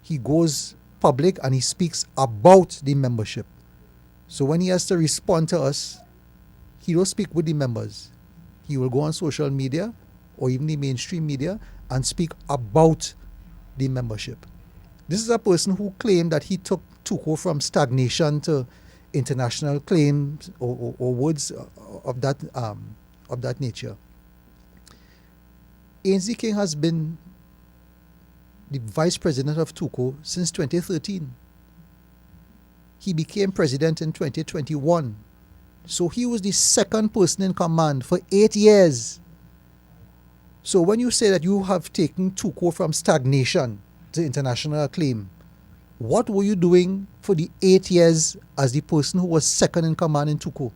he goes public and he speaks about the membership. So when he has to respond to us, he don't speak with the members. He will go on social media or even the mainstream media and speak about the membership. This is a person who claimed that he took TUCO from stagnation to international claims or words of that nature. A.N.Z. King has been the vice president of TUCO since 2013. He became president in 2021. So he was the second person in command for 8 years. So when you say that you have taken TUCO from stagnation to international acclaim, what were you doing for the 8 years as the person who was second in command in TUCO?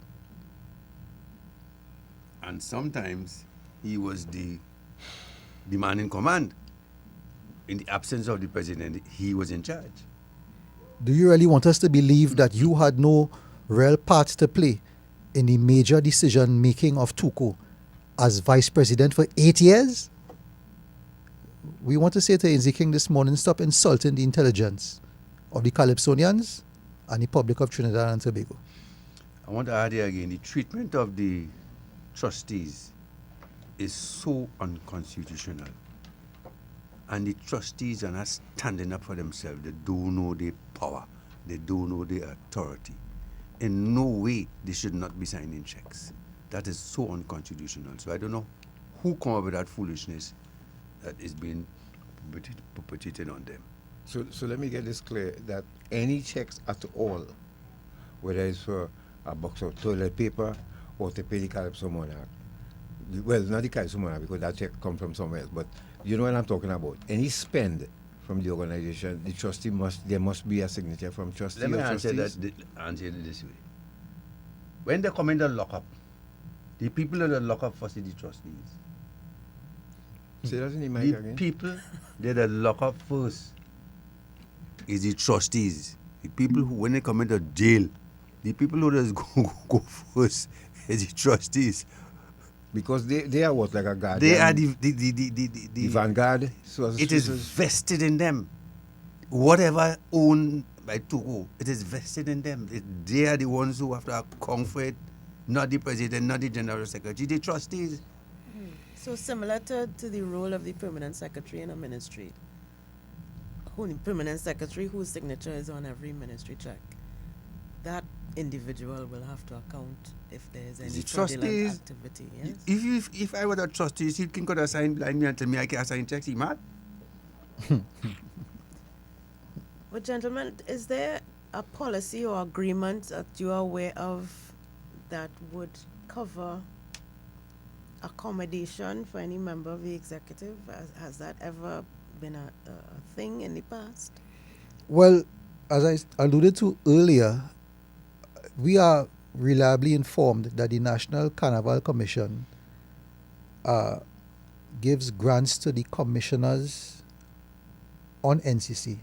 And sometimes he was the man in command. In the absence of the president, he was in charge. Do you really want us to believe that you had no real part to play in the major decision making of TUCO as vice president for 8 years? We want to say to A.N.Z. King this morning, stop insulting the intelligence of the Calypsonians and the public of Trinidad and Tobago. I want to add here again, the treatment of the trustees is so unconstitutional. And the trustees are not standing up for themselves. They don't know their power. They don't know their authority. In no way they should not be signing checks. That is so unconstitutional. So I don't know who come up with that foolishness that is being perpetrated on them. So let me get this clear, that any checks at all, whether it's for a box of toilet paper or to pay the Calypso monarch, well, not the Calypso monarch because that check comes from somewhere else, but you know what I'm talking about. Any spend from the organization, the trustee there must be a signature from trustee. Let me or answer trustees. answer it this way. When they come in the lockup, the people in the lockup first is the trustees. Say that in the mic The again. people that are lock up first is the trustees. The people who, when they come into jail, the people who just go first is the trustees. Because they are what, like a guardian? They are the vanguard. So it is vested in them. whatever owned by TUCO, it is vested in them. They are the ones who have to account for it, not the president, not the general secretary, the trustees. So similar to the role of the permanent secretary in a ministry. Who permanent secretary whose signature is on every ministry check. That individual will have to account if there is any fraudulent activity. Yes? If I were a trustee, he can go assign blind me and tell me I can assign checks. He mad? But gentlemen, is there a policy or agreement that you are aware of that would cover accommodation for any member of the executive? Has that ever been a thing in the past? Well, as I alluded to earlier, we are reliably informed that the National Carnival Commission gives grants to the commissioners on NCC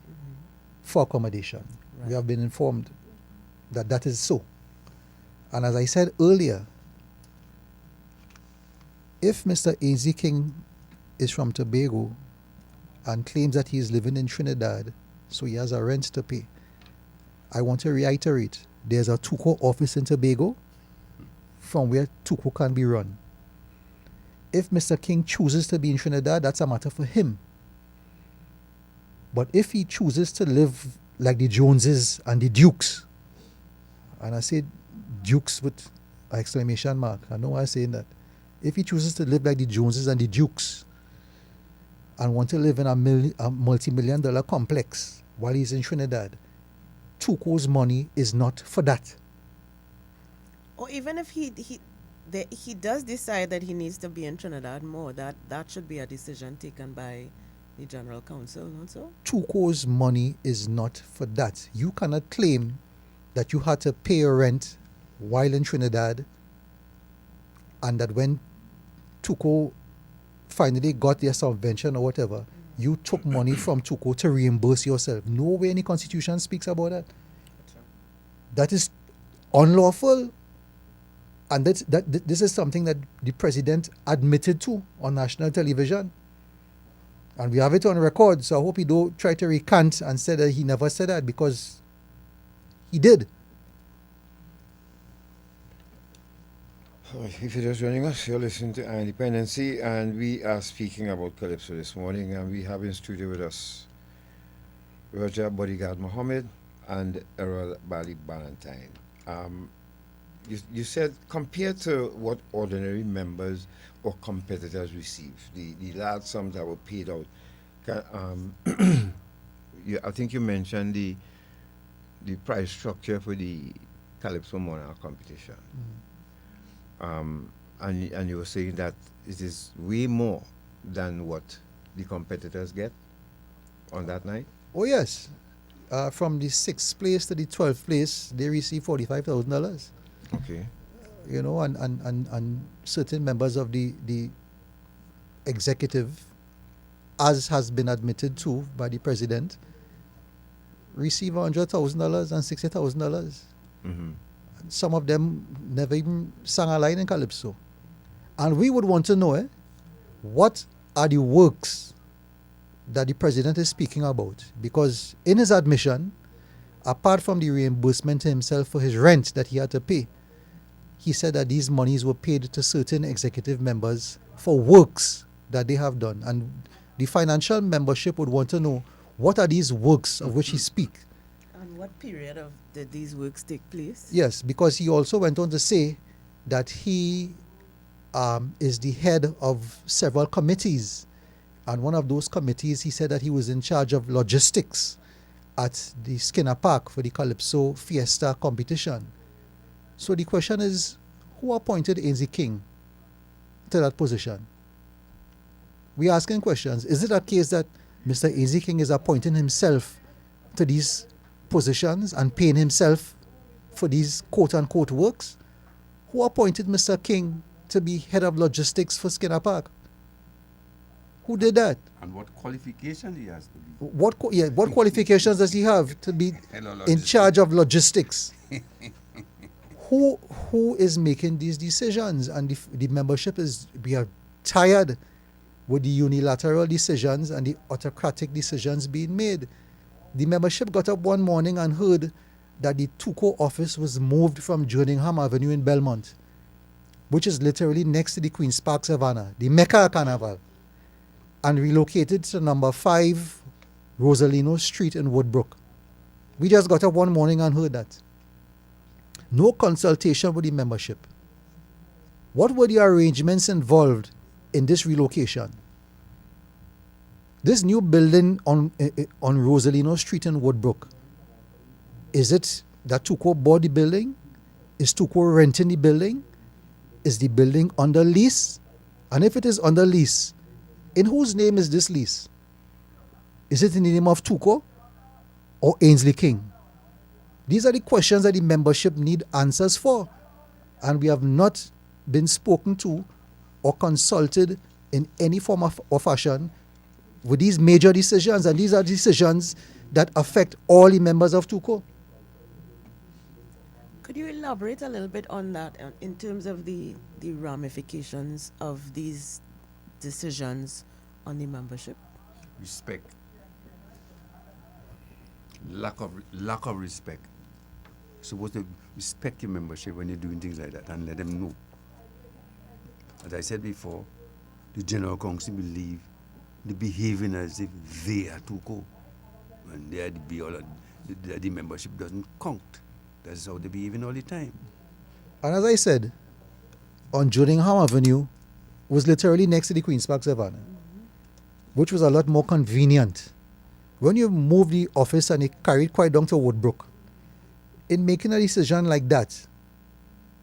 for accommodation. Right. We have been informed that that is so. And as I said earlier, if Mr. A.Z. King is from Tobago and claims that he is living in Trinidad, so he has a rent to pay, I want to reiterate, there's a TUCO office in Tobago from where TUCO can be run. If Mr. King chooses to be in Trinidad, that's a matter for him. But if he chooses to live like the Joneses and the Dukes, and I say Dukes with an exclamation mark, I know why I'm saying that. If he chooses to live like the Joneses and the Dukes and want to live in a multi-million-dollar complex while he's in Trinidad, TUCO's money is not for that. Or even if he does decide that he needs to be in Trinidad more, that should be a decision taken by the General Council, not so? TUCO's money is not for that. You cannot claim that you had to pay your rent while in Trinidad and that when TUCO finally got their subvention or whatever, you took money from TUCO to reimburse yourself. No way any constitution speaks about that. That is unlawful. And this is something that the president admitted to on national television. And we have it on record, so I hope he don't try to recant and say that he never said that, because he did. If you're just joining us, you're listening to Independency, and we are speaking about Calypso this morning, and we have in studio with us Roger Bodyguard Mohammed and Errol Bali Ballantyne. You said compared to what ordinary members or competitors receive, the large sums that were paid out, I think you mentioned the price structure for the Calypso Monarch competition. And you were saying that it is way more than what the competitors get on that night? Oh, yes. From the 6th place to the 12th place, they receive $45,000. Okay. You know, and certain members of the executive, as has been admitted to by the president, receive $100,000 and $60,000. Mm-hmm. Some of them never even sang a line in Calypso. And we would want to know, what are the works that the president is speaking about? Because in his admission, apart from the reimbursement to himself for his rent that he had to pay, he said that these monies were paid to certain executive members for works that they have done. And the financial membership would want to know, what are these works of which he speaks? And what period did these works take place? Yes, because he also went on to say that he is the head of several committees. And one of those committees, he said that he was in charge of logistics at the Skinner Park for the Calypso Fiesta competition. So the question is, who appointed A.Z. King to that position? We're asking questions. Is it a case that Mr. A.Z. King is appointing himself to these positions and paying himself for these quote-unquote works? Who appointed Mr. King to be head of logistics for Skinner Park? Who did that? And what qualification he has to be? What qualifications does he have to be in charge of logistics? Who is making these decisions? And the membership we are tired with the unilateral decisions and the autocratic decisions being made. The membership got up one morning and heard that the TUCO office was moved from Jerningham Avenue in Belmont, which is literally next to the Queen's Park Savannah, the Mecca of Carnival, and relocated to number 5 Rosalino Street in Woodbrook. We just got up one morning and heard that. No consultation with the membership. What were the arrangements involved in this relocation? This new building on Rosalino Street in Woodbrook, is it that TUCO bought the building? Is TUCO renting the building? Is the building under lease? And if it is under lease, in whose name is this lease? Is it in the name of TUCO or Ainsley King? These are the questions that the membership need answers for. And we have not been spoken to or consulted in any form or fashion with these major decisions. And these are decisions that affect all the members of TUCO. Could you elaborate a little bit on that in terms of the ramifications of these decisions on the membership? Respect. Lack of respect. You're supposed to respect your membership when you're doing things like that and let them know. As I said before, the General Council believe they're behaving as if they are TUCO. And they are the membership doesn't count. That's how they're behaving all the time. And as I said, on Jerningham Avenue was literally next to the Queen's Park Savannah, which was a lot more convenient. When you move the office and you carry it quite down to Woodbrook, in making a decision like that,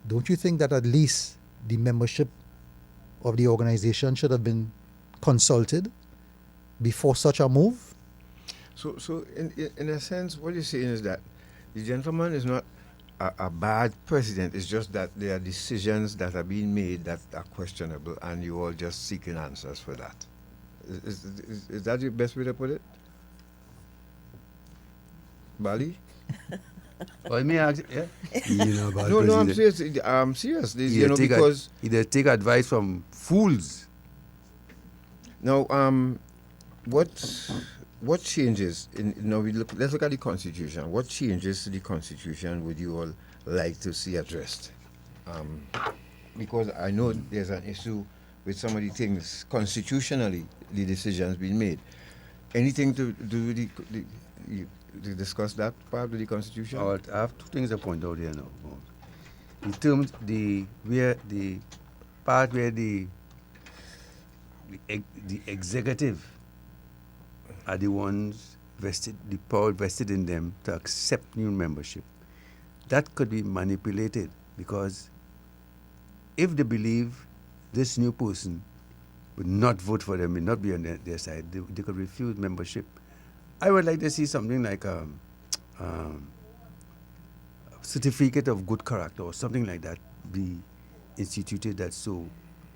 don't you think that at least the membership of the organization should have been consulted before such a move? So in a sense, what you're saying is that the gentleman is not a bad president. It's just that there are decisions that are being made that are questionable, and you all just seeking answers for that. Is that the best way to put it? Bali? Well, me ask, yeah? No, I'm serious. I'm serious. Because they take advice from fools. Now, what changes let's look at the Constitution. What changes to the Constitution would you all like to see addressed? Because I know there's an issue with some of the things constitutionally, the decisions being made. Anything to do with to discuss that part of the Constitution? I have two things to point out here now. In terms the part where the executive are the ones the power vested in them to accept new membership. That could be manipulated, because if they believe this new person would not vote for them, would not be on their side, they could refuse membership. I would like to see something like a certificate of good character or something like that be instituted, that so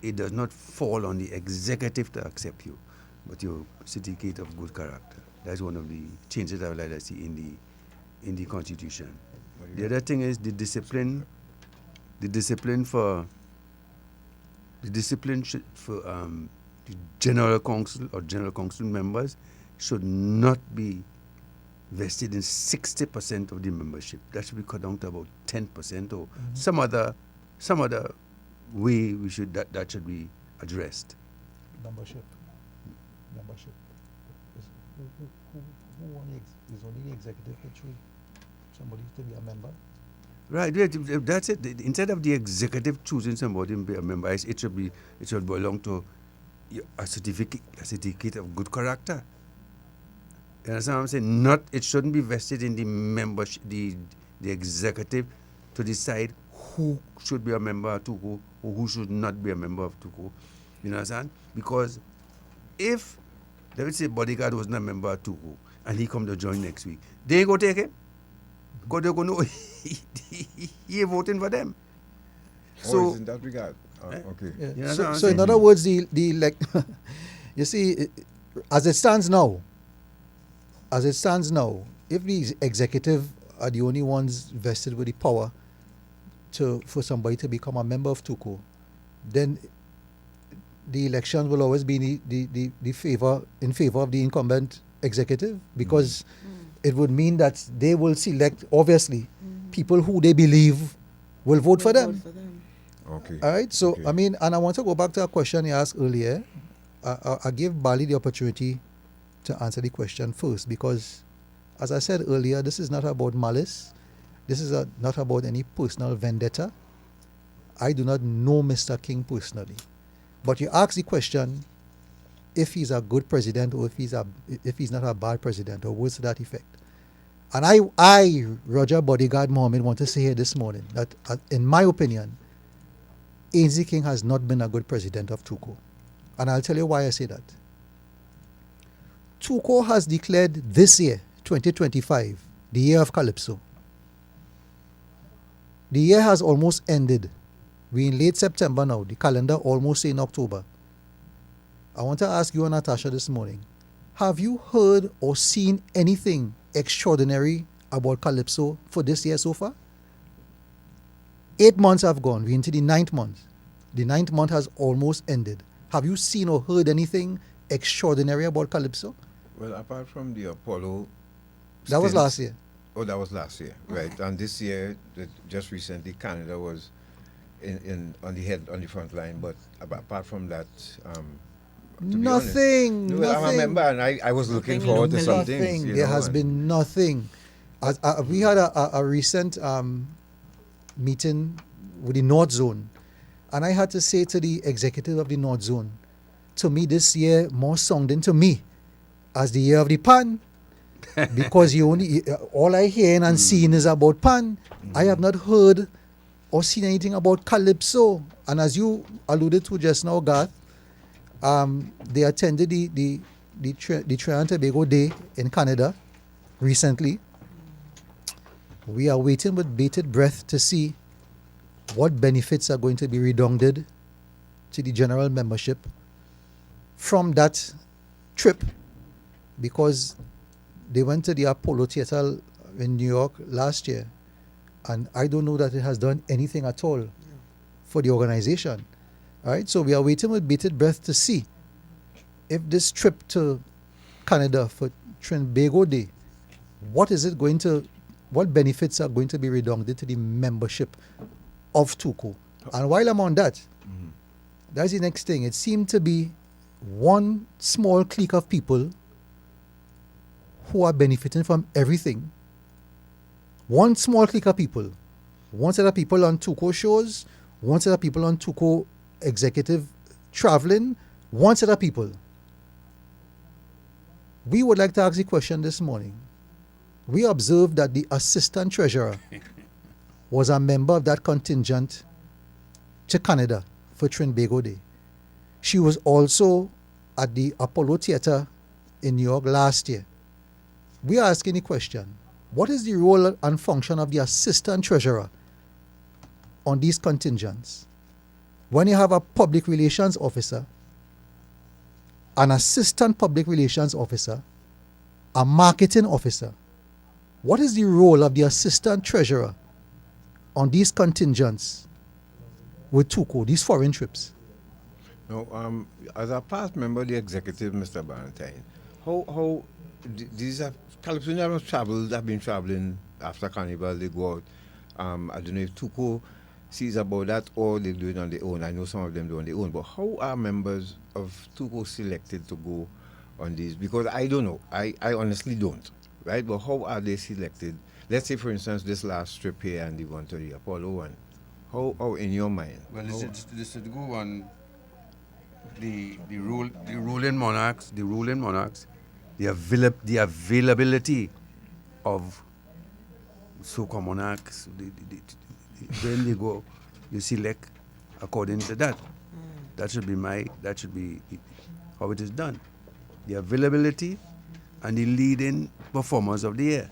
it does not fall on the executive to accept you, but your certificate of good character. That's one of the changes I would like to see in the Constitution. The other thing is the discipline for the General Council or General Council members should not be vested in 60% of the membership. That should be cut down to about 10% or some other way that should be addressed. Membership. Who is only the executive to choose somebody to be a member? Right, that's it. Instead of the executive choosing somebody to be a member, it should belong to a certificate of good character. You understand what I'm saying? It shouldn't be vested in the membership, the executive to decide who should be a member of TUCO or who should not be a member of TUCO. You understand? Because if, let me say, bodyguard was not a member of TUCO and he come to join next week, they ain't go take him. Because they're going to know he ain't voting for them. So in that regard. Okay. Yeah. So in other words, the you see, as it stands now, if the executive are the only ones vested with the power for somebody to become a member of TUCO, then the election will always be in favor of the incumbent executive, because it would mean that they will select, obviously, people who they believe will vote for them. Okay. All right. So, Okay. I mean, and I want to go back to a question you asked earlier. I gave Bali the opportunity to answer the question first because, as I said earlier, this is not about malice. This is not about any personal vendetta. I do not know Mr. King personally. But you ask the question if he's a good president or if he's not a bad president or words to that effect. And I, Roger Bodyguard Mohammed, want to say here this morning that, in my opinion, Ainsley King has not been a good president of TUCO. And I'll tell you why I say that. TUCO has declared this year, 2025, the year of Calypso. The year has almost ended. We're in late September now. The calendar almost in October. I want to ask you, Natasha, this morning. Have you heard or seen anything extraordinary about Calypso for this year so far? 8 months have gone. We're into the 9th month. The 9th month has almost ended. Have you seen or heard anything extraordinary about Calypso? Well, apart from the Apollo... That was last year. Oh, that was last year, right. And this year, just recently, Canada was on the front line. But apart from that... Nothing. No, I remember, and I was looking forward to some things. There has been nothing. We had a recent meeting with the North Zone, and I had to say to the executive of the North Zone, to me this year more sounding to me as the year of the pan, because all I hear and seeing is about pan. I have not heard or seen anything about Calypso. And as you alluded to just now, Garth, they attended the Trinidad and Tobago Day in Canada recently. We are waiting with bated breath to see what benefits are going to be redundant to the general membership from that trip, because they went to the Apollo Theater in New York last year, and I don't know that it has done anything at all for the organization. All right, so we are waiting with bated breath to see if this trip to Canada for Trinbago Day, what benefits are going to be redundant to the membership of TUCO. And while I'm on that, that's the next thing. It seemed to be one small clique of people who are benefiting from everything. One small clique of people. One set of people on TUCO shows, one set of people on TUCO executive traveling, one set of people. We would like to ask the question this morning. We observed that the assistant treasurer was a member of that contingent to Canada for Trinbago Day. She was also at the Apollo Theater in New York last year. We are asking the question, what is the role and function of the assistant treasurer on these contingents? When you have a public relations officer, an assistant public relations officer, a marketing officer, what is the role of the assistant treasurer on these contingents with TUCO, these foreign trips? No, as a past member of the executive, Mr. Valentine, how these are Calypsonians have been traveling after Carnival. They go out. I don't know if TUCO sees about that or they do it on their own. I know some of them do on their own. But how are members of TUCO selected to go on these? Because I don't know. I honestly don't. Right? But how are they selected? Let's say, for instance, this last trip here and they went to the Apollo one. How in your mind? Well, this should go on the ruling monarchs, the availability of so-called monarchs. When they go, you select according to that. That should be how it is done. The availability and the leading performers of the year.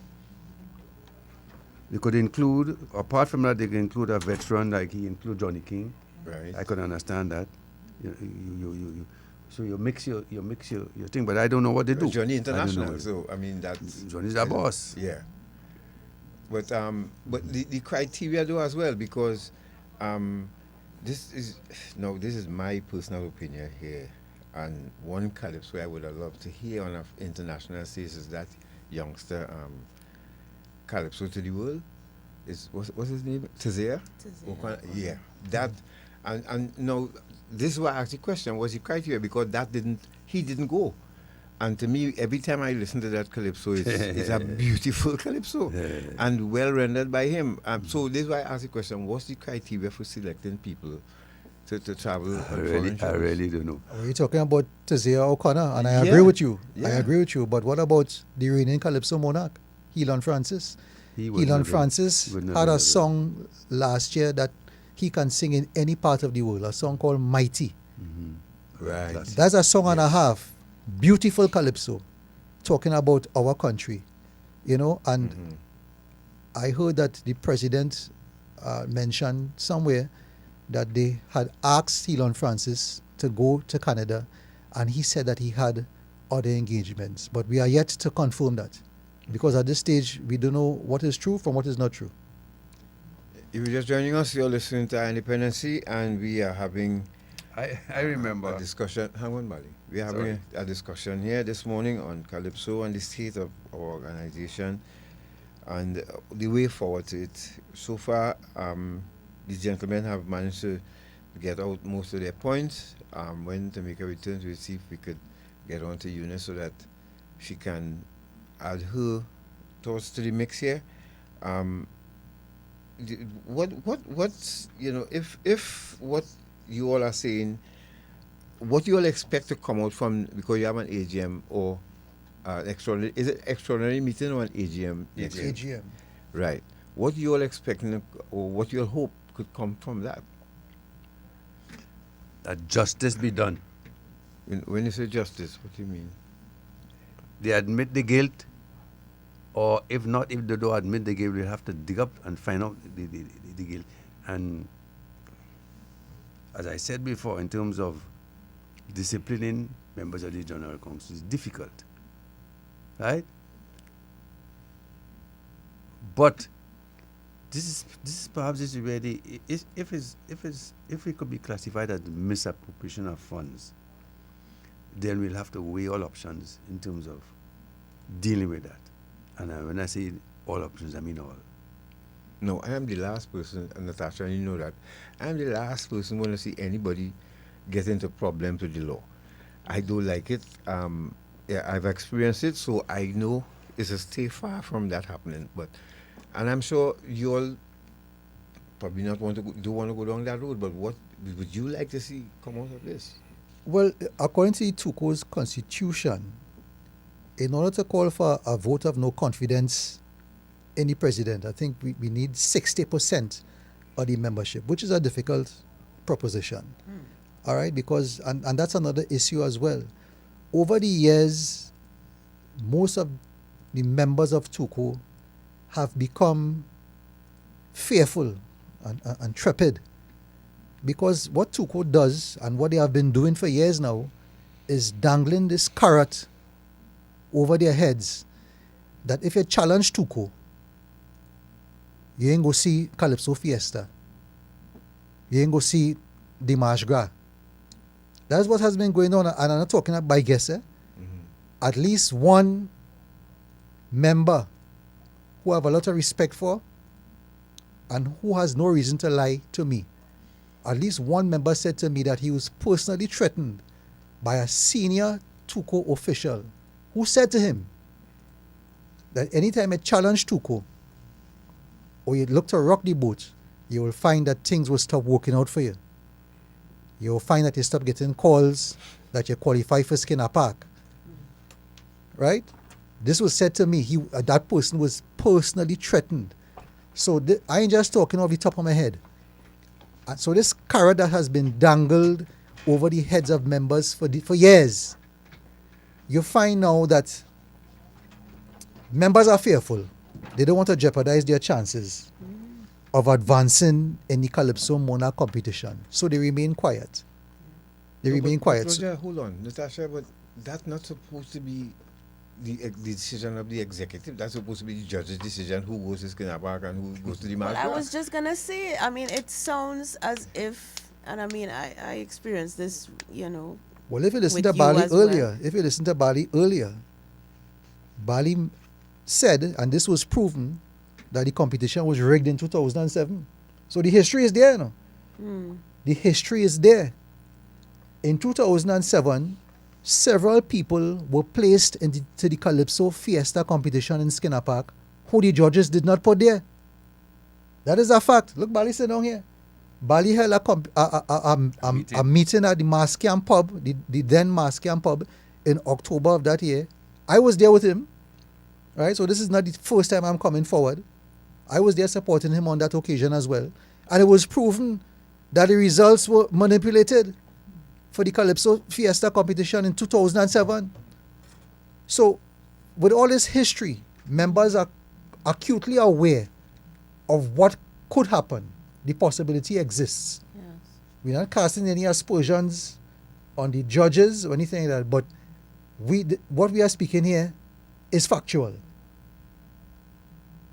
They could include, apart from that, they can include a veteran like he include Johnny King. Right. I could understand that. So you mix your thing, but I don't know what they do. Johnny International, so I mean that's Johnny's our boss. Yeah. But the criteria though as well, because this is my personal opinion here, and one Calypso I would have loved to hear on an international stage is that youngster, Calypso to the world. What's his name? Tazea? Yeah. That and no, this is why I asked the question, was he criteria? Because he didn't go. And to me, every time I listen to that Calypso, it's a beautiful Calypso and well rendered by him. So this is why I asked the question, what's the criteria for selecting people to travel? I really don't know. We're talking about Tazea O'Connor, and I agree with you. I agree with you. But what about the reigning Calypso monarch, Helon Francis? Helon Francis had a song last year that he can sing in any part of the world, a song called Mighty. Right. That's a song and a half. Beautiful Calypso, talking about our country, and I heard that the president mentioned somewhere that they had asked Helon Francis to go to Canada, and he said that he had other engagements, but we are yet to confirm that, because at this stage we don't know what is true from what is not true. If you're just joining us, you're listening to Independency, and we are having I remember a discussion. Hang on, Bali. We are having a discussion here this morning on Calypso and the state of our organization and the way forward to it. So far, the gentlemen have managed to get out most of their points. When to make a return to see if we could get on to Eunice so that she can add her thoughts to the mix here. What's if what you all are saying, what you all expect to come out from, because you have an AGM or extraordinary, is it extraordinary meeting or an AGM? It's AGM. Right. What you all expecting, or what you all hope could come from that? That justice be done. When you say justice, what do you mean? They admit the guilt, or if not, if they don't admit the guilt, we'll have to dig up and find out the guilt. And as I said before, in terms of disciplining members of the General Council, it's difficult, right? But this is perhaps where if it could be classified as misappropriation of funds, then we'll have to weigh all options in terms of dealing with that. And when I say all options, I mean all. No, I am the last person, and Natasha, you know that. I am the last person when I see anybody get into problems with the law. I don't like it. I've experienced it, so I know it's a stay far from that happening. And I'm sure you all probably don't want to go down that road, but what would you like to see come out of this? Well, according to the TUCO's constitution, in order to call for a vote of no confidence in the president, I think we need 60% of the membership, which is a difficult proposition. All right, because, and that's another issue as well. Over the years, most of the members of TUCO have become fearful and trepid, because what TUCO does, and what they have been doing for years now, is dangling this carrot over their heads that if you challenge TUCO, you ain't go see Calypso Fiesta. You ain't go see the March Gras. That's what has been going on, and I'm not talking about by guess. At least one member who I have a lot of respect for and who has no reason to lie to me. At least one member said to me that he was personally threatened by a senior TUCO official who said to him that anytime I challenge TUCO or you look to rock the boat, you will find that things will stop working out for you. You will find that you stop getting calls that you qualify for Skinner Park. Right? This was said to me. That person was personally threatened. So I ain't just talking off the top of my head. And so this carrot that has been dangled over the heads of members for years, you find now that members are fearful. They don't want to jeopardize their chances of advancing in the Calypso Monarch competition. So they remain quiet. Roger, hold on, Natasha, but that's not supposed to be the decision of the executive. That's supposed to be the judge's decision who goes to Skinner Park and who goes to the March Gras. I was just going to say, I mean, it sounds as if, and I mean, I experienced this, Well, if you listen to Bali earlier, Bali said, and this was proven, that the competition was rigged in 2007. So the history is there, you know. The history is there. In 2007, several people were placed into the Calypso Fiesta competition in Skinner Park who the judges did not put there. That is a fact. Look, Bali sit down here. Bali held a meeting at the Mascam pub, the then Mascam pub, in October of that year. I was there with him, right? So this is not the first time I'm coming forward. I was there supporting him on that occasion as well. And it was proven that the results were manipulated for the Calypso Fiesta competition in 2007. So with all this history, members are acutely aware of what could happen. The possibility exists. Yes. We're not casting any aspersions on the judges or anything like that, but what we are speaking here is factual.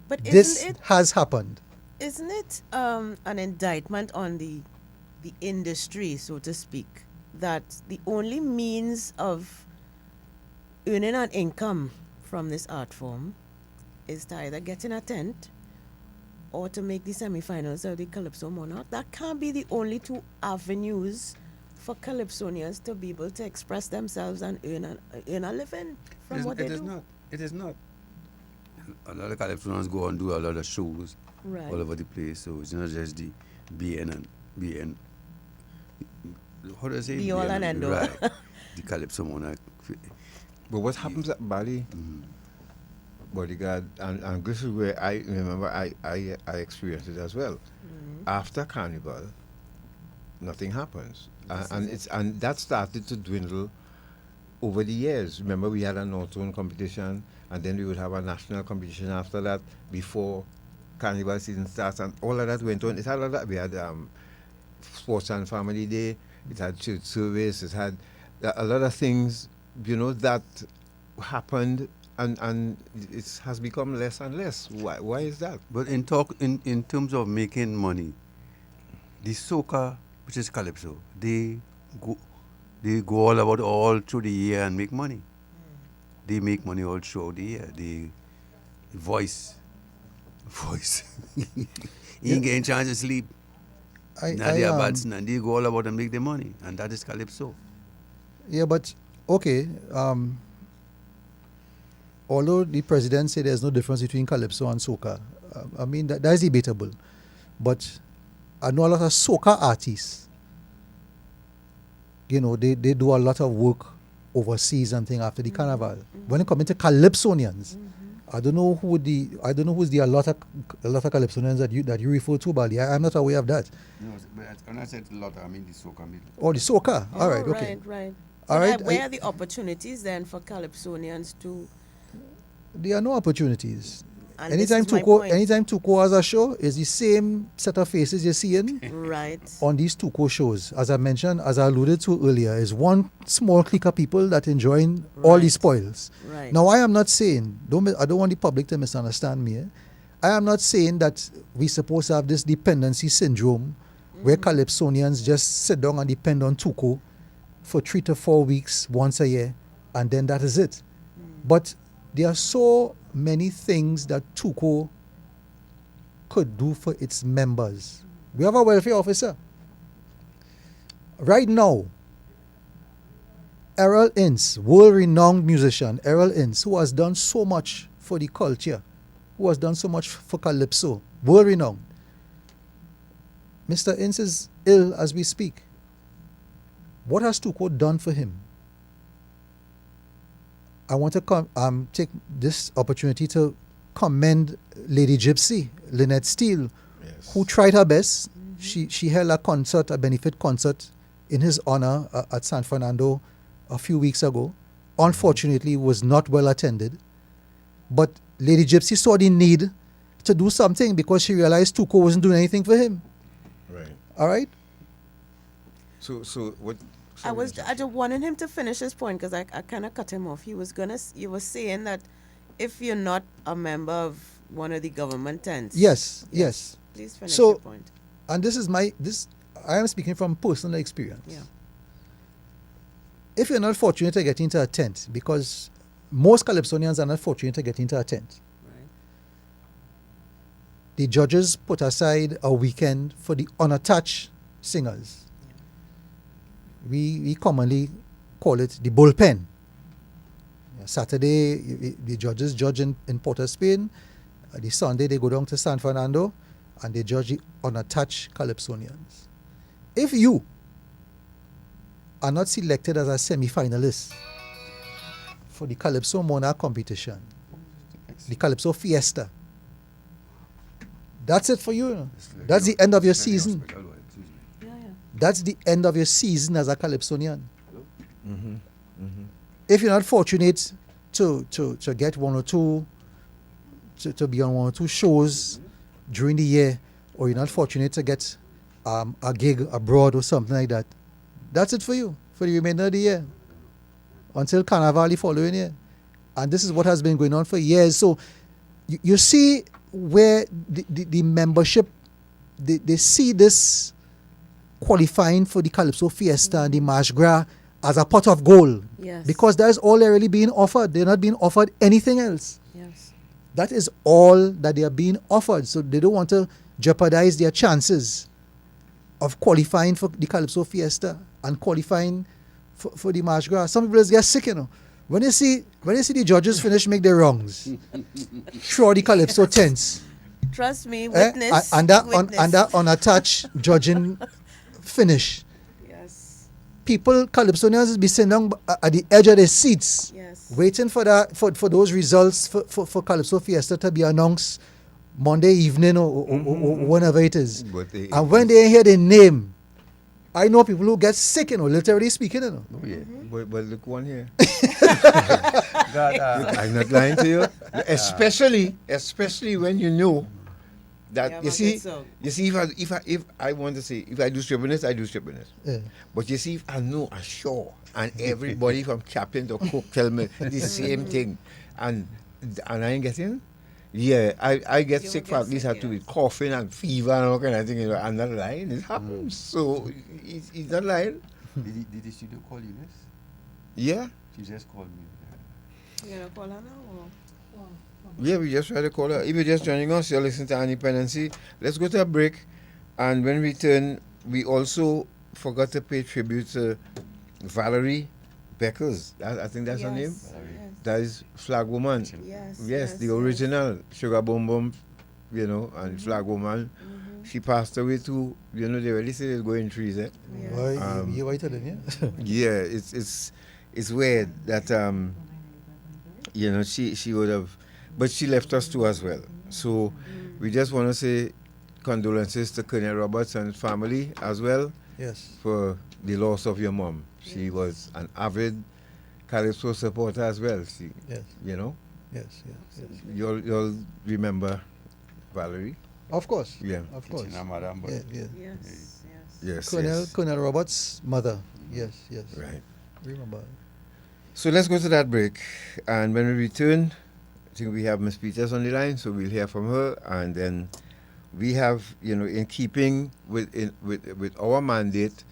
But this has happened. Isn't it an indictment on the industry, so to speak, that the only means of earning an income from this art form is to either get in a tent or to make the semifinals of the Calypso Monarch? That can't be the only two avenues for Calypsonians to be able to express themselves and earn a living from what they do. It is not. A lot of Calypsonians go and do a lot of shows all over the place, so it's not just the BN. How do I say? Be all and end all. Right. The Calypso Monarch. But what happens at Bali, Bodyguard, and this is where I remember I experienced it as well. After Carnival, nothing happens, and that started to dwindle over the years. Remember, we had a Northern competition, and then we would have a national competition after that before Carnival season starts, and all of that went on. It had all that. We had Sports and Family Day. It had church service. It had a lot of things, that happened, and it has become less and less. Why is that? But in terms of making money, the soca, which is Calypso, they go all about all through the year and make money. They make money all throughout the year. The voice. You ain't getting chance to sleep. Nadia Batson, and they go all about and make their money, and that is Calypso. Yeah, but okay. Although the president said there's no difference between Calypso and soca, I mean that is debatable. But I know a lot of soca artists. They do a lot of work overseas and thing after the carnival. When it comes to Calypsonians, I don't know who's the a lot of Calypsonians that you refer to, Bali. I'm not aware of that. No, but when I said a lot, I mean the soca. Oh, the soca. All right, okay. Right. All right. Where are the opportunities then for Calypsonians to? There are no opportunities. And anytime TUCO has a show, is the same set of faces you're seeing on these TUCO shows. As I mentioned, as I alluded to earlier, is one small clique of people that enjoying all the spoils. Right. Now, I am not saying, I don't want the public to misunderstand me. I am not saying that we're supposed to have this dependency syndrome where Calypsonians just sit down and depend on TUCO for 3 to 4 weeks once a year, and then that is it. But there are so many things that TUCO could do for its members. We have a welfare officer. Right now, Errol Ince, world-renowned musician, Errol Ince, who has done so much for the culture, who has done so much for Calypso, world-renowned. Mr. Ince is ill as we speak. What has TUCO done for him? I want to take this opportunity to commend Lady Gypsy, Lynette Steele, who tried her best. She held a benefit concert in his honor at San Fernando a few weeks ago. Unfortunately, it was not well attended. But Lady Gypsy saw the need to do something because she realized TUCO wasn't doing anything for him. Right. All right? So what... I just wanted him to finish his point because I kind of cut him off. He was saying that if you're not a member of one of the government tents. Yes. Please finish your point. And I am speaking from personal experience. Yeah. If you're not fortunate to get into a tent, because most Calypsonians are not fortunate to get into a tent. The judges put aside a weekend for the unattached singers. We commonly call it the bullpen. Saturday, the judges judge in Port of Spain. The Sunday, they go down to San Fernando and they judge the unattached Calypsonians. If you are not selected as a semi-finalist for the Calypso Monarch competition, the Calypso Fiesta, that's it for you. That's the end of your season. That's the end of your season as a Calypsonian. If you're not fortunate to get one or two, to be on one or two shows during the year, or you're not fortunate to get a gig abroad or something like that, that's it for you for the remainder of the year until Carnival the following year. And this is what has been going on for years. So you see where the membership, they see this qualifying for the Calypso Fiesta and the March Gras as a pot of gold. Yes. Because that's all they're really being offered. They're not being offered anything else. Yes. That is all that they are being offered. So they don't want to jeopardize their chances of qualifying for the Calypso Fiesta and qualifying for the March Gras. Some people just get sick, you know. When you see the judges finish make their wrongs through the Calypso tents. Trust me, witness. And that unattached judging finish. Yes. People, Calypsonians, be sitting down at the edge of their seats, waiting for those results for Calypso Fiesta to be announced Monday evening or whenever it is. And when they hear the name, I know people who get sick, you know, literally speaking, you know. Oh, yeah. But look one here. I'm not lying to you. Especially when you know that you see, if I want to say, if I do strippiness, I do strippiness. Yeah. But you see, if I know ashore and everybody from captain to cook tell me the same thing, and I ain't getting. Yeah, I get sick for at least have to be coughing and fever and all kind of thing. You know, I'm not lying. It happens. So he's not lying. Did the studio call you this? Yeah. She just called me. You gonna call her now? Yeah, we just tried to call her. If you're just joining us, you're listening to Independency. Let's go to a break. And when we return, we also forgot to pay tribute to Valerie Beckers. I think that's her name. That is Flag Woman. Yes, the original Sugar Boom Boom, you know, and Flag Woman. She passed away too. You know, they really say it's going trees, eh? You're whiter than you. Yeah, it's weird that you know, she would have, but she left us too as well. So we just want to say condolences to Colonel Roberts and his family as well. Yes. For the loss of your mom. She was an avid Calypso supporter as well. She, you know. Yes. You'll remember Valerie. Of course. Yeah. Of course. Yes. Colonel Roberts' mother. Yes. Right. Remember. So let's go to that break, and when we return, I think we have Miss Peters on the line, so we'll hear from her, and then we have, you know, in keeping with our mandate,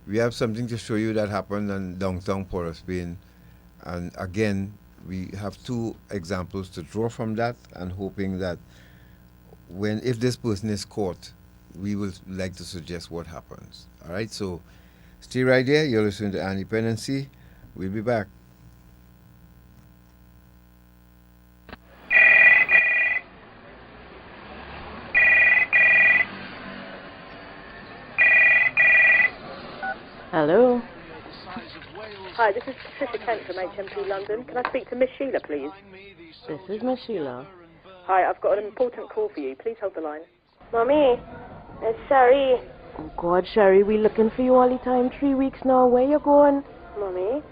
we have something to show you that happened in downtown Port of Spain, and again, we have two examples to draw from that, and hoping that if this person is caught, we would like to suggest what happens. All right, so stay right there. You're listening to Independency. We'll be back. Hello. Hi, this is Patricia Kent from HMP London. Can I speak to Miss Sheila, please? This is Miss Sheila. Hi, I've got an important call for you. Please hold the line. Mommy, it's Sherry. Oh God, Sherry, we looking for you all the time. 3 weeks now. Where you going? Mommy,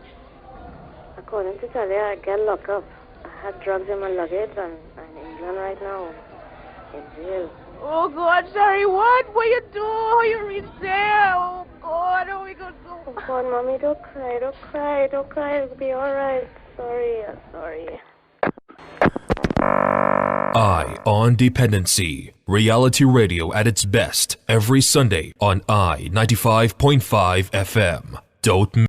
I called in to tell you I get locked up. I had drugs in my luggage and I'm in England right now. In jail. Oh God, Sherry, what? What you do? How you reach there? Oh God, how we gonna do? Oh God, Mommy, don't cry. It'll be all right. Sorry. Eye on Dependency. Reality radio at its best every Sunday on I 95.5 FM. Don't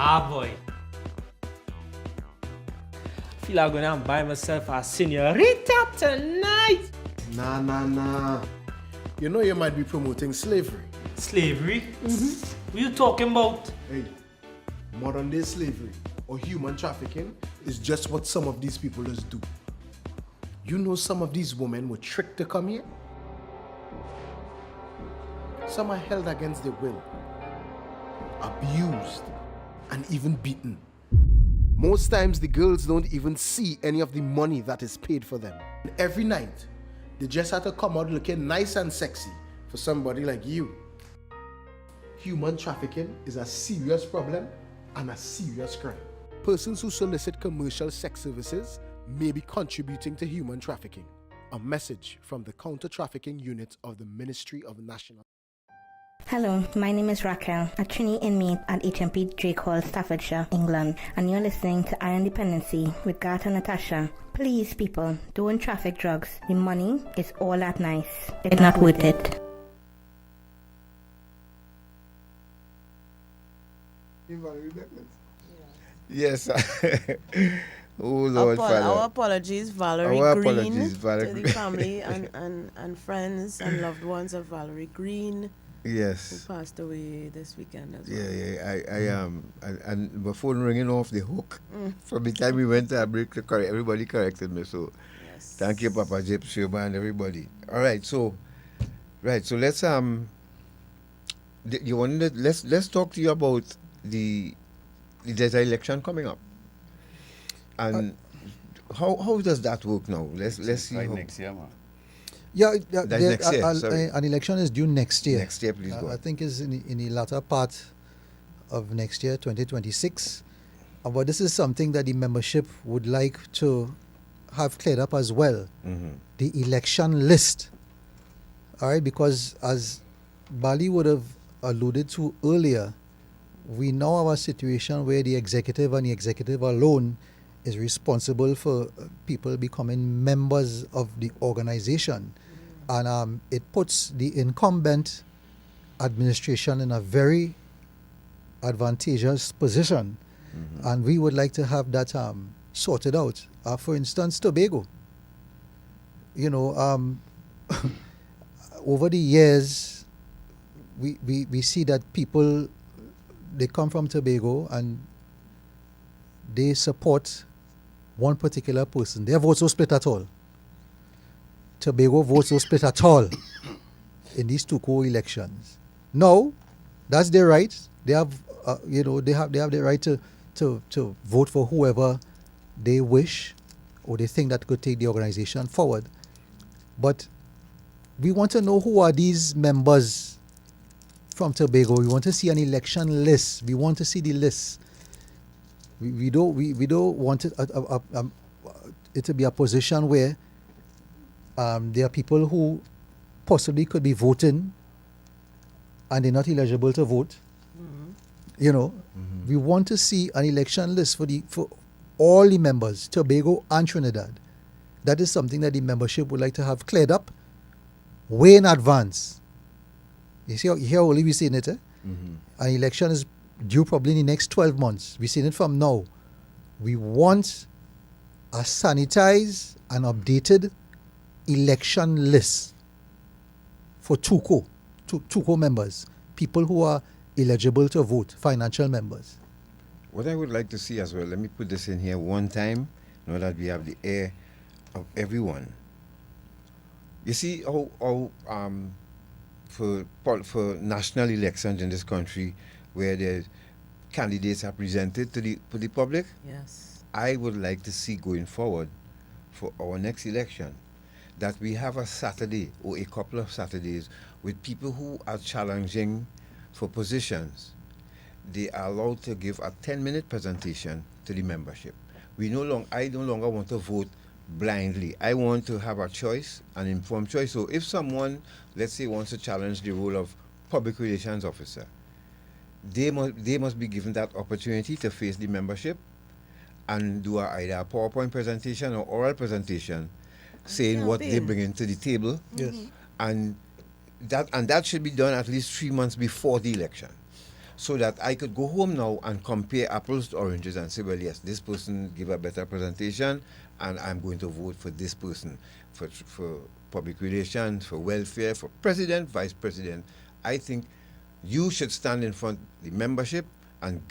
Ah, boy. I feel I'm gonna buy myself a senorita tonight. Nah. You know you might be promoting slavery. Slavery? What you talking about? Hey, modern day slavery or human trafficking is just what some of these people just do. You know some of these women were tricked to come here? Some are held against their will, abused, and even beaten. Most times the girls don't even see any of the money that is paid for them. And every night, they just have to come out looking nice and sexy for somebody like you. Human trafficking is a serious problem and a serious crime. Persons who solicit commercial sex services may be contributing to human trafficking. A message from the Counter-Trafficking Unit of the Ministry of National. Hello, my name is Raquel, a trainee inmate at HMP Drake Hall, Staffordshire, England, and you're listening to Iron Dependency with Garth and Natasha. Please, people, don't traffic drugs. The money is all that nice. It's not worth it. Yes. Oh, Lord, Father. Our apologies, Valerie Our Green, apologies, Valerie to the family and friends and loved ones of Valerie Green. Yes. Who passed away this weekend as well. Yeah. And my phone ringing off the hook. From the time we went to a break, everybody corrected me. So, yes. Thank you, Papa Jip, Shoba, and everybody. All right. So let's let's talk to you about there's an election coming up, and how does that work now? Let's see. Right next year, man. Yeah, That's next year. Sorry. An election is due next year. Next year, please go. I think is in the latter part of next year, 2026. But this is something that the membership would like to have cleared up as well. The election list. All right, because as Bali would have alluded to earlier, we now have a situation where the executive and the executive alone is responsible for people becoming members of the organization. And it puts the incumbent administration in a very advantageous position. And we would like to have that sorted out. For instance, Tobago. You know, over the years, we see that people, they come from Tobago and they support one particular person. Their votes don't split at all. Tobago votes don't split at all in these TUCO elections. No, that's their right. They have, they have the right to vote for whoever they wish or they think that could take the organization forward. But we want to know who are these members from Tobago. We want to see an election list. We want to see the list. We don't want it to be a position where there are people who possibly could be voting and they're not eligible to vote. You know, we want to see an election list for all the members, Tobago and Trinidad. That is something that the membership would like to have cleared up way in advance. You see, here only we're seeing it. An election is due probably in the next 12 months. We're seeing it from now. We want a sanitized and updated election list for TUCO members, people who are eligible to vote, financial members. What I would like to see as well, let me put this in here one time, now that we have the air of everyone. You see how for national elections in this country, where the candidates are presented to the public. Yes. I would like to see going forward for our next election that we have a Saturday or a couple of Saturdays with people who are challenging for positions. They are allowed to give a 10-minute presentation to the membership. I no longer want to vote blindly. I want to have a choice, an informed choice. So if someone, let's say, wants to challenge the role of public relations officer, they must be given that opportunity to face the membership and do either a PowerPoint presentation or oral presentation saying what they bring into the table. Yes. And that should be done at least 3 months before the election. so that I could go home now and compare apples to oranges and say, well, yes, this person gave a better presentation, and I'm going to vote for this person for public relations, for welfare, for president, vice president. I think you should stand in front of the membership and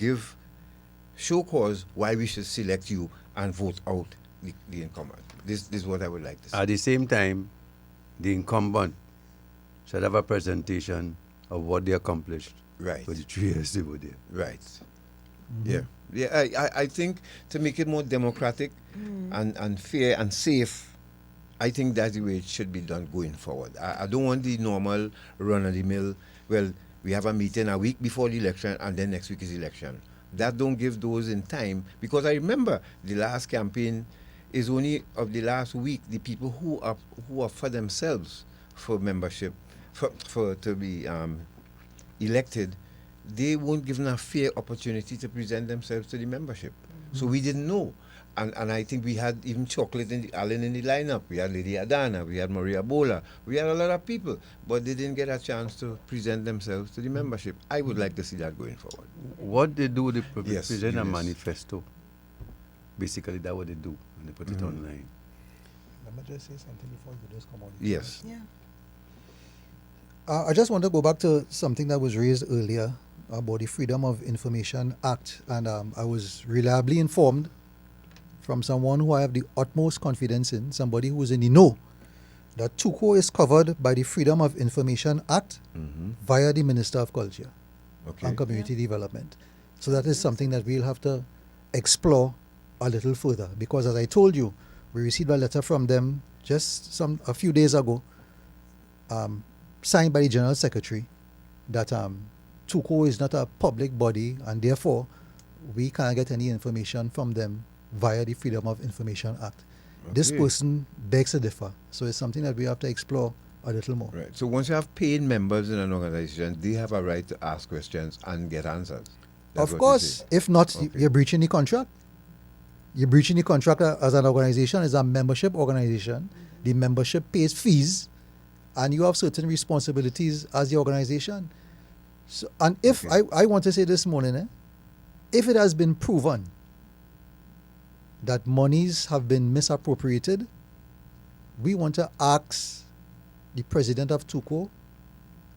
show cause why we should select you and vote out the incumbent. This is what I would like to say. At the same time, the incumbent should have a presentation of what they accomplished for the 3 years they were there. Right. Yeah. I think to make it more democratic and fair and safe, I think that's the way it should be done going forward. I don't want the normal run-of-the-mill, well, we have a meeting a week before the election and then next week is election. That don't give those in time, because I remember the last campaign is only of the last week. The people who are for themselves for membership, to be elected, they weren't given a fair opportunity to present themselves to the membership. So we didn't know. And I think we had even Chocolate Allen in the lineup. We had Lady Adana, we had Maria Bola, we had a lot of people, but they didn't get a chance to present themselves to the membership. I would like to see that going forward. What they do, they present a manifesto. Basically, that's what they do, and they put it online. Let me just say something before you just come on. Yes. Yeah. I just want to go back to something that was raised earlier about the Freedom of Information Act, and I was reliably informed from someone who I have the utmost confidence in, somebody who is in the know, that TUCO is covered by the Freedom of Information Act via the Minister of Culture and Community Development. So that is something that we'll have to explore a little further, because as I told you, we received a letter from them just a few days ago, signed by the General Secretary, that TUCO is not a public body, and therefore we can't get any information from them via the Freedom of Information Act. This person begs to differ, so it's something that we have to explore a little more. Right. So once you have paid members in an organization, they have a right to ask questions and get answers. That's Of course, if not, you're breaching the contract. You're breaching the contract as an organization, as a membership organization. The membership pays fees, and you have certain responsibilities as the organization. So, and if I want to say this morning, if it has been proven that monies have been misappropriated, we want to ask the president of TUCO,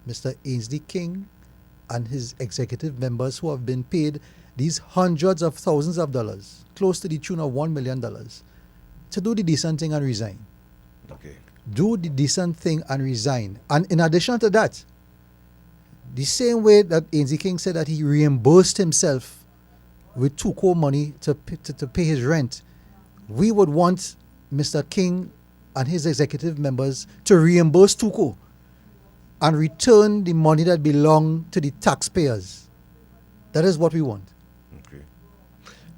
Mr. Ainsley King, and his executive members who have been paid these hundreds of thousands of dollars, close to the tune of $1 million, to do the decent thing and resign. Do the decent thing and resign. And in addition to that, the same way that Ainsley King said that he reimbursed himself with TUCO money to pay his rent, we would want Mr. King and his executive members to reimburse TUCO and return the money that belonged to the taxpayers. That is what we want. Okay.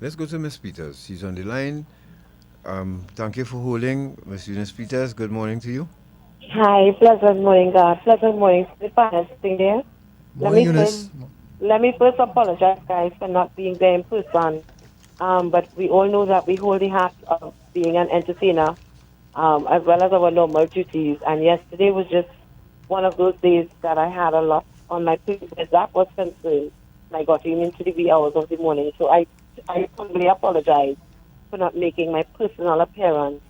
Let's go to Ms. Peters. She's on the line. Thank you for holding. Ms. Eunice Peters, good morning to you. Hi, pleasant morning, God. Pleasant morning to the panel sitting there. Morning, Eunice. Let me first apologize, guys, for not being there in person. But we all know that we hold the hat of being an entertainer, as well as our normal duties. And yesterday was just one of those days that I had a lot on my plate. That was concerned. I got in into the wee hours of the morning. So I humbly apologize for not making my personal appearance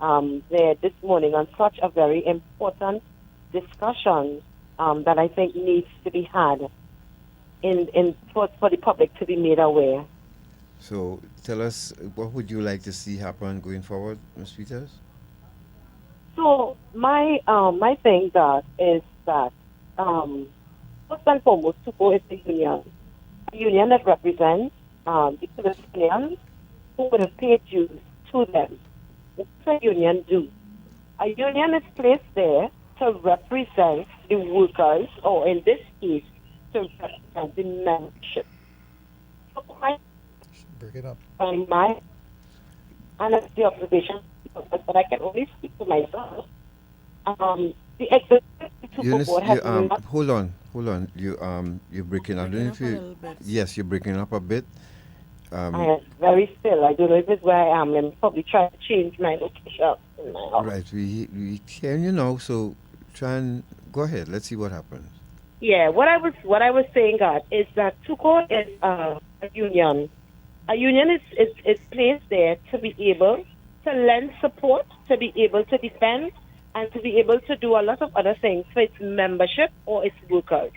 there this morning on such a very important discussion that I think needs to be had for the public to be made aware. So tell us, what would you like to see happen going forward, Ms. Peters? So my thing that is that first and foremost, TUCO is a union that represents the Palestinians who would have paid dues to them. What does a union do? A union is placed there to represent the workers, or in this case, to represent the membership. So break it up. And that's the observation, but I can only speak to myself. The executive board has not. Hold on. You're breaking up. Yes, you're breaking up a bit. I am very still. I don't know if it's where I am. I'm probably trying to change my location in my house. Right, we hear you now, so try and go ahead. Let's see what happens. Yeah, what I was saying, God, is that TUCO is a union. A union is placed there to be able to lend support, to be able to defend, and to be able to do a lot of other things for its membership or its workers.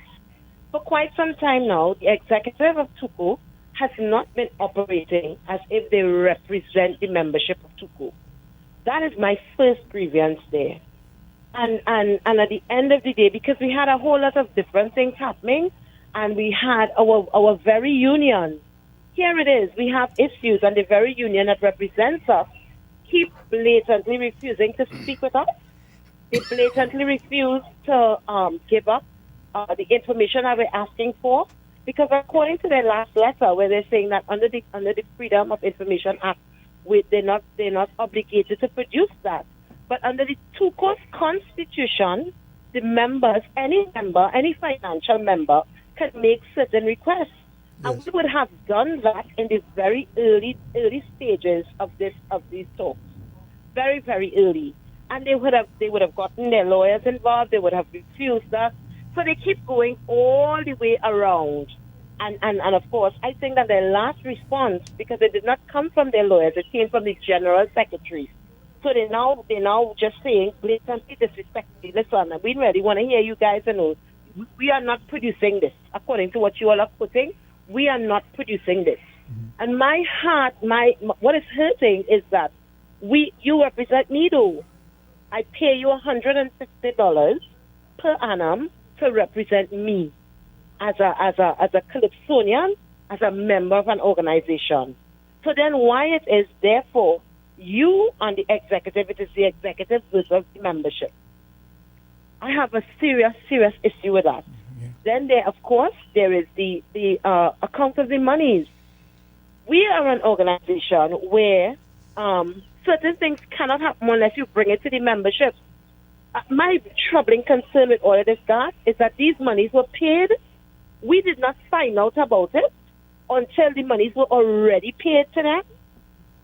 For quite some time now, the executive of TUCO has not been operating as if they represent the membership of TUCO. That is my first grievance there. And at the end of the day, because we had a whole lot of different things happening, and we had our very union, here it is, we have issues, and the very union that represents us keep blatantly refusing to speak with us. They blatantly refuse to give up the information that we're asking for, because according to their last letter, where they're saying that under the Freedom of Information Act, they're not obligated to produce that. But under the TUCO's constitution, the members, any financial member, can make certain requests. Yes. And we would have done that in the very early stages of these talks, very, very early. And they would have gotten their lawyers involved. They would have refused that. So they keep going all the way around. And of course, I think that their last response, because it did not come from their lawyers, it came from the general secretary. So they're now just saying blatantly disrespectfully, listen, we really want to hear you guys and we are not producing this. According to what you all are putting, we are not producing this. Mm-hmm. And my heart, what is hurting is that you represent me though. I pay you $150 per annum to represent me as a Calypsonian, as a member of an organization. So then why it is therefore you on the executive, it is the executive versus the membership. I have a serious issue with that. Yeah. Then there is the account of the monies. We are an organization where certain things cannot happen unless you bring it to the membership. My troubling concern with all of this, God, is that these monies were paid. We did not find out about it until the monies were already paid to them.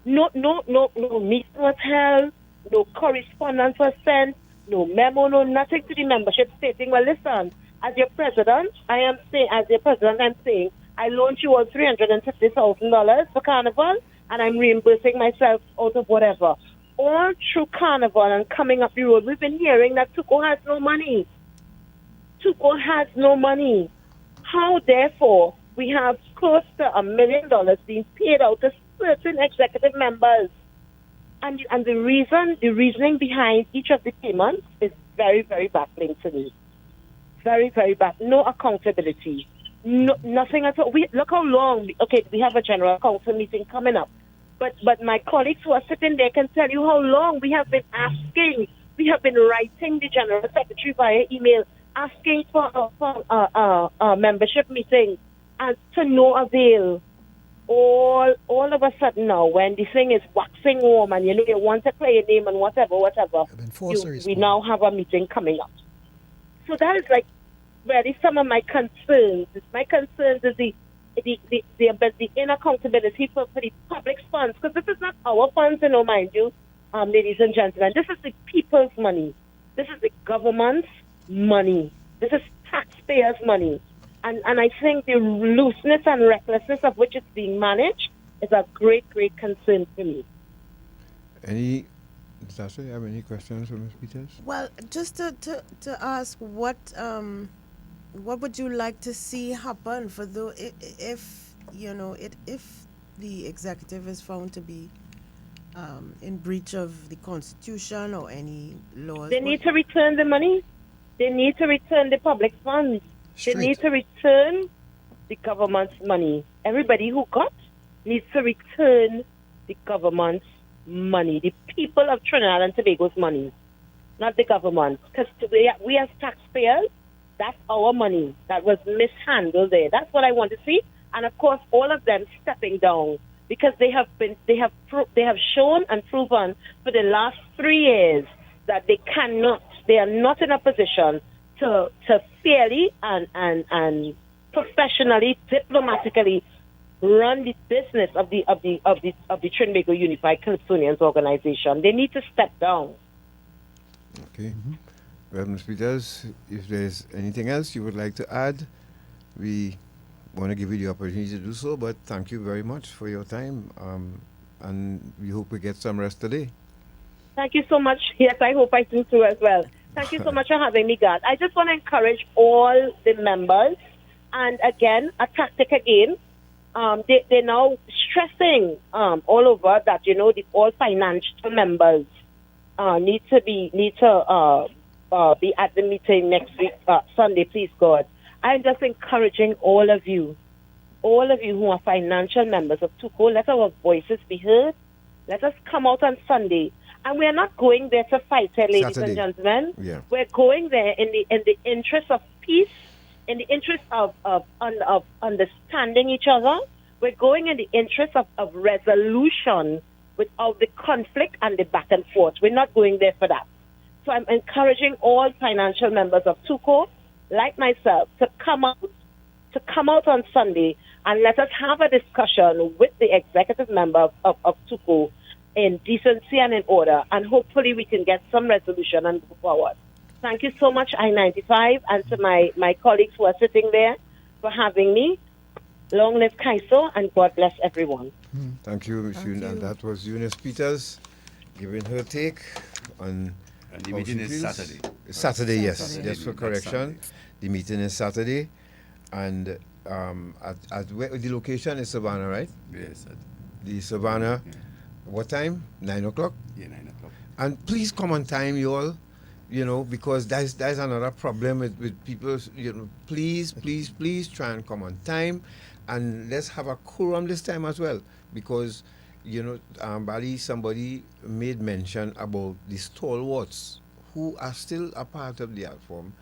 No meeting was held, no correspondence was sent, no memo, no nothing to the membership stating, well, listen, as your president, I'm saying, I loaned you all $350,000 for Carnival, and I'm reimbursing myself out of whatever. All through Carnival and coming up the road, we've been hearing that TUCO has no money. TUCO has no money. How, therefore, we have close to $1 million being paid out to certain executive members, and the reasoning behind each of the payments is very, very baffling to me. Very, very bad. No accountability. No, nothing at all. Look how long. Okay, we have a general council meeting coming up, but my colleagues who are sitting there can tell you how long we have been asking. We have been writing the general secretary via email asking for a membership meeting, and to no avail. All of a sudden now, when the thing is waxing warm and you want to play a name and whatever, we now have a meeting coming up. So that is like really some of my concerns. My concerns is the inaccountability for the public's funds, because this is not our funds, mind you, ladies and gentlemen. This is the people's money. This is the government's money. This is taxpayers' money. And I think the looseness and recklessness of which it's being managed is a great, great concern for me. Natasha, you have any questions for Ms. Peters? Well, just to ask, what would you like to see happen for if the executive is found to be in breach of the Constitution or any laws? They need to return the money. They need to return the public funds. They need to return the government's money. Everybody who got needs to return the government's money, the people of Trinidad and Tobago's money, not the government. Because we as taxpayers, that's our money that was mishandled there. That's what I want to see. And of course, all of them stepping down, because they have shown and proven for the last 3 years that they are not in a position to fairly and professionally, diplomatically run the business of the Trinbago Unified Calypsonians organization. They need to step down. Okay. Well, Ms. Peters, if there's anything else you would like to add, we want to give you the opportunity to do so, but thank you very much for your time, and we hope we get some rest today. Thank you so much. Yes, I hope I do too as well. Thank you so much for having me, God. I just want to encourage all the members, and again, a tactic again. They're now stressing all over that, all financial members need to be at the meeting next week, Sunday, please God. I'm just encouraging all of you who are financial members of TUCO, let our voices be heard. Let us come out on Sunday. And we are not going there to fight, ladies Saturday. and gentlemen. Yeah. We're going there in the interest of peace, in the interest of understanding each other. We're going in the interest of resolution without the conflict and the back and forth. We're not going there for that. So I'm encouraging all financial members of TUCO, like myself, to come out on Sunday and let us have a discussion with the executive member of TUCO in decency and in order, and hopefully we can get some resolution and move forward. Thank you so much, I-95, and to my colleagues who are sitting there for having me. Long live Calypso, and God bless everyone. Thank you, Ms. Yun. And that was Eunice Peters giving her take on. And the meeting is Saturday. Saturday, yes. Saturday. Just for correction. The meeting is Saturday. And at where the location is Savannah, right? Yes. The Savannah. Yeah. What time? 9 o'clock? Yeah, 9 o'clock. And please come on time, you all. Because there's another problem with people. Please try and come on time. And let's have a quorum this time as well. Because, Bali, somebody made mention about the stalwarts who are still a part of the art form.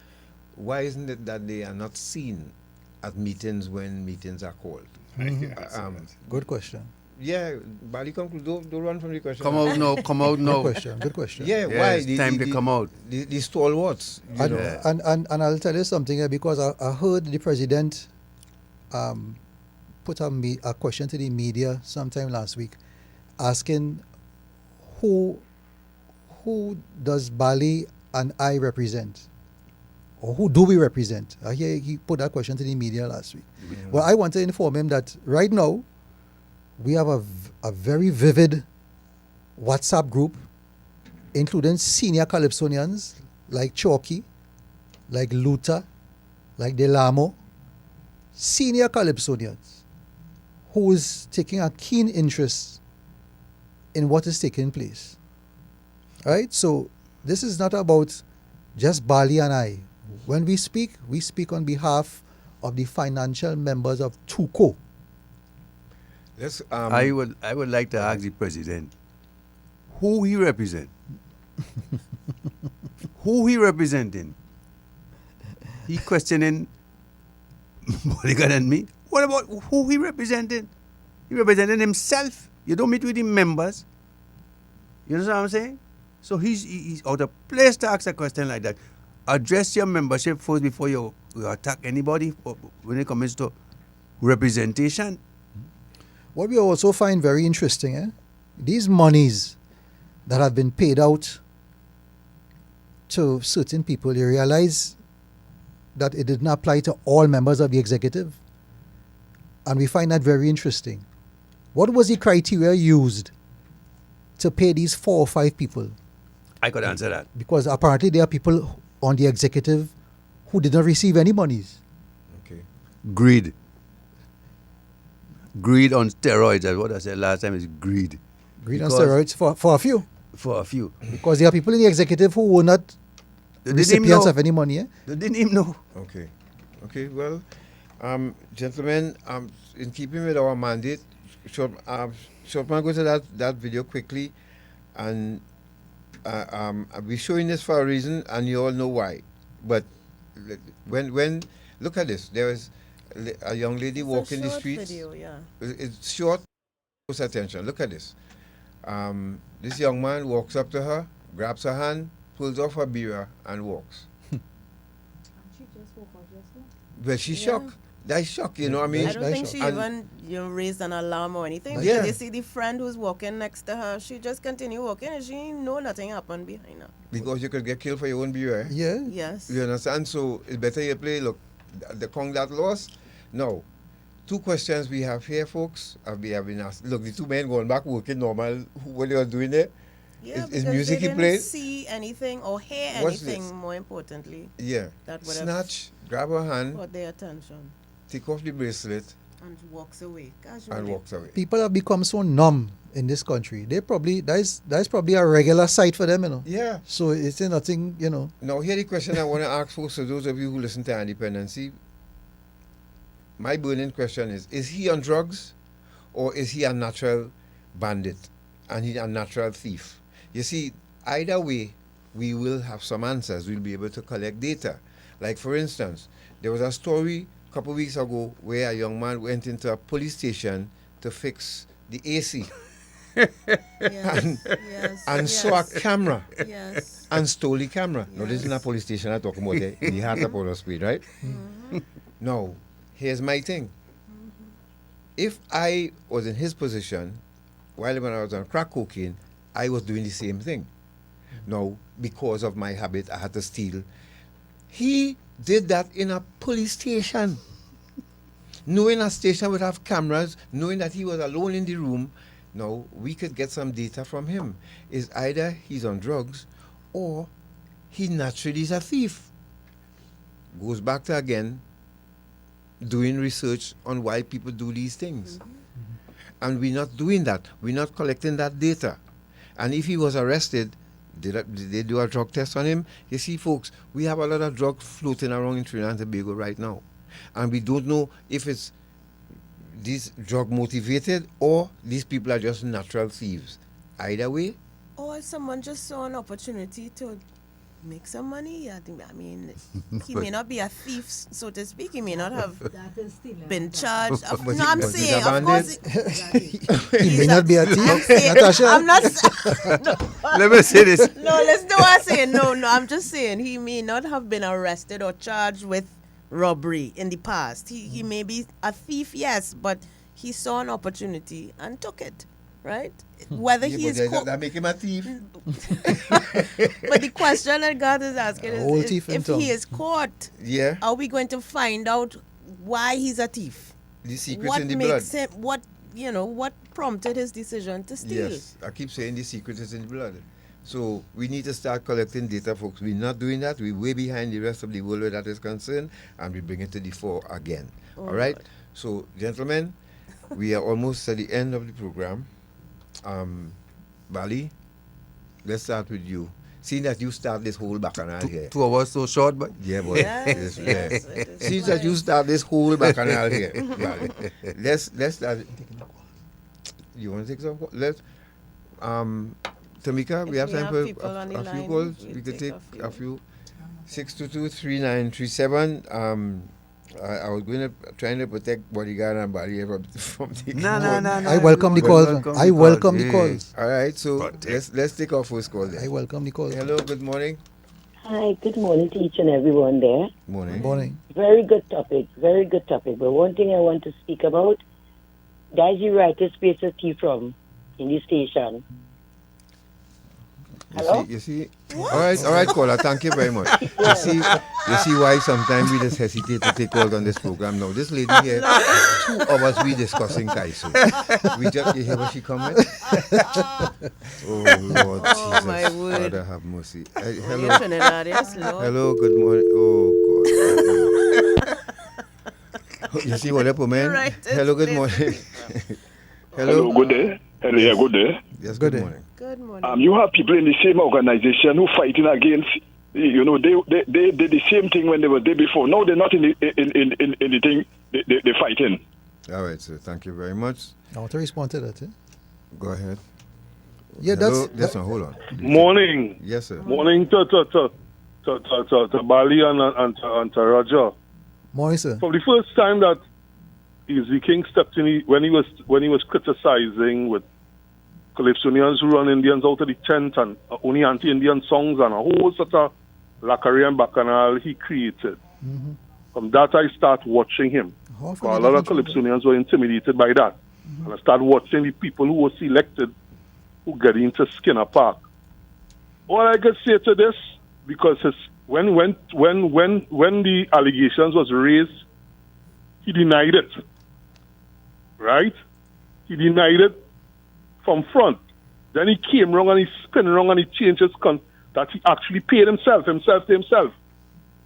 Why isn't it that they are not seen at meetings when meetings are called? Good question. Yeah, Bali, don't run from the question. Come out now. Good question. Yeah, why? It's time to come out. The stalwarts. And I'll tell you something here, because I heard the president put a question to the media sometime last week, asking who does Bali and I represent, or who do we represent? I hear he put that question to the media last week. Yeah. Well, I want to inform him that right now we have a very vivid WhatsApp group, including senior Calypsonians like Chalky, like Luther, like Delamo, senior Calypsonians, who is taking a keen interest in what is taking place. Right? So this is not about just Bali and I. When we speak on behalf of the financial members of TUCO. Yes, I would like to ask the president who he represent. Who he representing? He questioning Bodyguard and me. What about who he representing? He representing himself. You don't meet with the members. You understand what I'm saying? So he's out of place to ask a question like that. Address your membership first before you attack anybody when it comes to representation. What we also find very interesting, these monies that have been paid out to certain people, you realize that it did not apply to all members of the executive. And we find that very interesting. What was the criteria used to pay these 4 or 5 people? I could answer that. Because apparently there are people on the executive who did not receive any monies. Okay. Greed. Greed on steroids, that's what I said last time, is greed. Greed on steroids for a few. For a few. Because there are people in the executive who were not recipients of any money. They didn't even know. Okay, well, gentlemen, in keeping with our mandate, Shortman, go to that video quickly. And we're showing this for a reason, and you all know why. But when look at this, there was a young lady walking the streets. Video, yeah. It's short. Close attention. Look at this. This young man walks up to her, grabs her hand, pulls off her bira, and walks. She just woke up just now. Well, she's shocked. That's shock, you know what I mean? I don't think she even raised an alarm or anything. Yeah. Because you see the friend who's walking next to her, she just continue walking and she know nothing happened behind her. Because you could get killed for your own beer. Yeah. Yes. You understand? So it's better you play, look, the Kong that lost. Now, 2 questions we have here, folks. We have been asked. Look, the 2 men going back working normal. What they are doing there? Yeah, Is because music they he played? didn't see anything or hear What's anything, this? more importantly. Yeah. That would have Snatch, grab her hand, caught their attention. take off the bracelet, And walks away. Casually. and walks away. People have become so numb in this country. They probably that's probably a regular sight for them, you know. Yeah. So it's nothing, you know. Now, here the question I want to ask folks, so those of you who listen to Independency, my burning question is he on drugs or is he a natural bandit and he's a natural thief? You see, either way, we will have some answers. We'll be able to collect data. Like, for instance, there was a story a couple of weeks ago where a young man went into a police station to fix the AC. and saw a camera and stole the camera. Now, this is not a police station I'm talking about, in the heart of Port of Speed, right? Now, here's my thing. If I was in his position, when I was on crack cocaine, I was doing the same thing. Now, because of my habit, I had to steal. He did that in a police station. Knowing a station would have cameras, knowing that he was alone in the room, now we could get some data from him. Is either he's on drugs or he naturally is a thief. Goes back to, again, doing research on why people do these things. And we're not doing that. We're not collecting that data. And if he was arrested, did they do a drug test on him? You see, folks, we have a lot of drugs floating around in Trinidad and Tobago right now. And we don't know if it's these drug motivated or these people are just natural thieves. Either way. Or someone just saw an opportunity to make some money. I mean, he may not be a thief, so to speak. He may not have been charged. No, I'm saying, of course. He may not be a thief, Natasha. I'm not. No. Let me say this. No, let's do what I'm saying. No, I'm just saying he may not have been arrested or charged with robbery in the past. He may be a thief, yes, but he saw an opportunity and took it, right? Whether he is that make him a thief. But the question that God is asking is if he is caught, are we going to find out why he's a thief? The secret What in the makes blood. him? What prompted his decision to steal? Yes, I keep saying the secret is in the blood. So we need to start collecting data, folks. We're not doing that. We're way behind the rest of the world where that is concerned, and we bring it to the fore again. All right? God. So, gentlemen, we are almost at the end of the program. Bali, let's start with you. Seeing that you start this whole bacchanal here. 2 hours so short, but yeah, boy. Yes. Seeing that you start this whole bacchanal here. Bali. Let's start. You want to take some? Let's Tamika, we have time for a few calls. We could take a few. 622-3937. I was going to trying to protect bodyguard and body from the No. I welcome the calls. I welcome the calls. All right, so let's take our first call there. I welcome the calls. Hello, good morning. Hi, good morning to each and everyone there. Morning. Morning. Very good topic. But one thing I want to speak about, guys, you write this place a tea from in the station. Hello? You see? All right, caller. Thank you very much. You see why sometimes we just hesitate to take calls on this program. Now, this lady here, 2 hours we discussing Calypso. You hear what she come with? Oh, Lord Jesus. My word. Father have mercy. Hello. Trinidad, yes, Lord. Hello, good morning. Oh, God. You see what happened, man? Right, Hello, good morning. Hello, good day. Hello, yeah, good day. Yes, good morning. Good morning. You have people in the same organization who fighting against, they did the same thing when they were there before. Now they're not in the thing they're fighting. All right, sir. Thank you very much. I want to respond to that. Go ahead. Yeah, Hello? that's. Hold on. Morning. Yes, sir. Morning to Bali and to Roger. Morning, sir. For the first time that the King stepped in when he was criticizing with Calypsonians who run Indians out of the tent and only anti-Indian songs and a whole sort of lacquery and bacchanal he created. From that, I start watching him. A lot of Calypsonians were intimidated by that. And I started watching the people who were selected who get into Skinner Park. All I can say to this, because when the allegations was raised, he denied it. Right? He denied it from front. Then he came wrong and he spun wrong and he changed his that he actually paid himself to himself.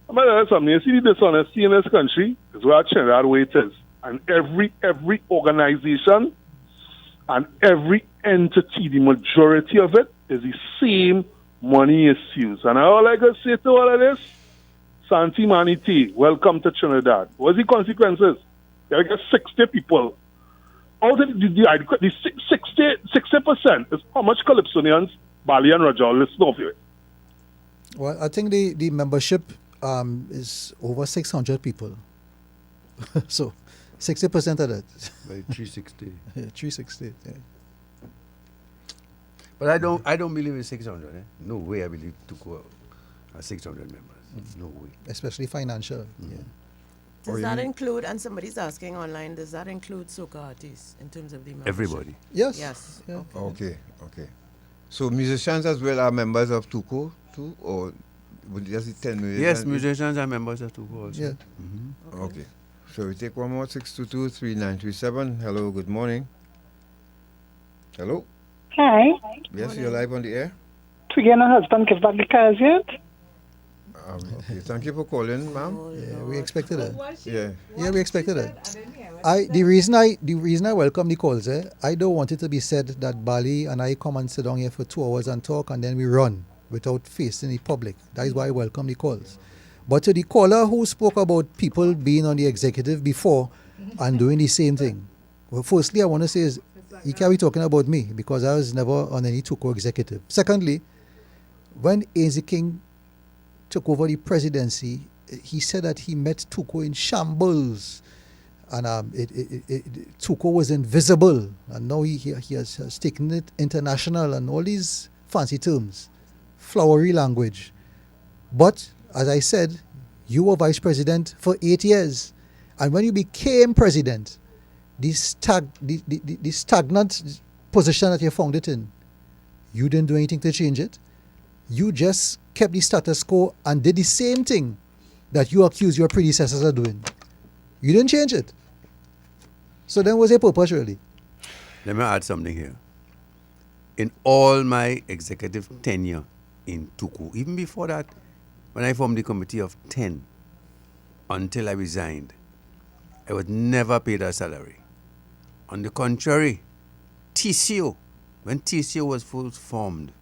I'm going to tell you something. You see the dishonesty in this country is where Trinidad way it is. And every organization and every entity, the majority of it is the same money issues. And all I can say to all of this, Santi Maniti, welcome to Trinidad. What's the consequences? You get 60 people. Out of the 60% is how much Calypsonians, Bali and Roger listen of you. Well, I think the membership is over 600 people. So 60% of that. By 360. Yeah, 360. Yeah. But I don't believe in 600. No way I believe TUCO has 600 members. No way. Especially financial. Yeah. Does that include, and somebody's asking online, does that include soca artists in terms of the membership? Everybody. Yes. Yes. Yeah. Okay. So musicians as well are members of TUCO too, or would you just tell me? Yes, musicians are members of TUCO also. Yeah. Mm-hmm. Okay. So we take one more, 622-3937. Hello, good morning. Hello? Hi. Yes, you're live on the air. Again, my husband give back the cars yet? Okay, thank you for calling, ma'am. Yeah, we expected it. Yeah, we expected it. The reason I welcome the calls, I don't want it to be said that Bali and I come and sit down here for 2 hours and talk and then we run without facing the public. That is why I welcome the calls. But to the caller who spoke about people being on the executive before and doing the same thing, well, firstly, I want to say is he can't be talking about me because I was never on any TUCO executive. Secondly, when AZ King took over the presidency, he said that he met TUCO in shambles and TUCO was invisible, and now he has taken it international and all these fancy terms, flowery language. But as I said, you were vice president for 8 years, and when you became president, the stagnant position that you found it in, you didn't do anything to change it. You just kept the status quo and did the same thing that you accused your predecessors of doing. You didn't change it. So then what's your purpose really? Let me add something here. In all my executive tenure in TUCO, even before that, when I formed the committee of 10, until I resigned, I was never paid a salary. On the contrary, TCO, when TCO was first formed,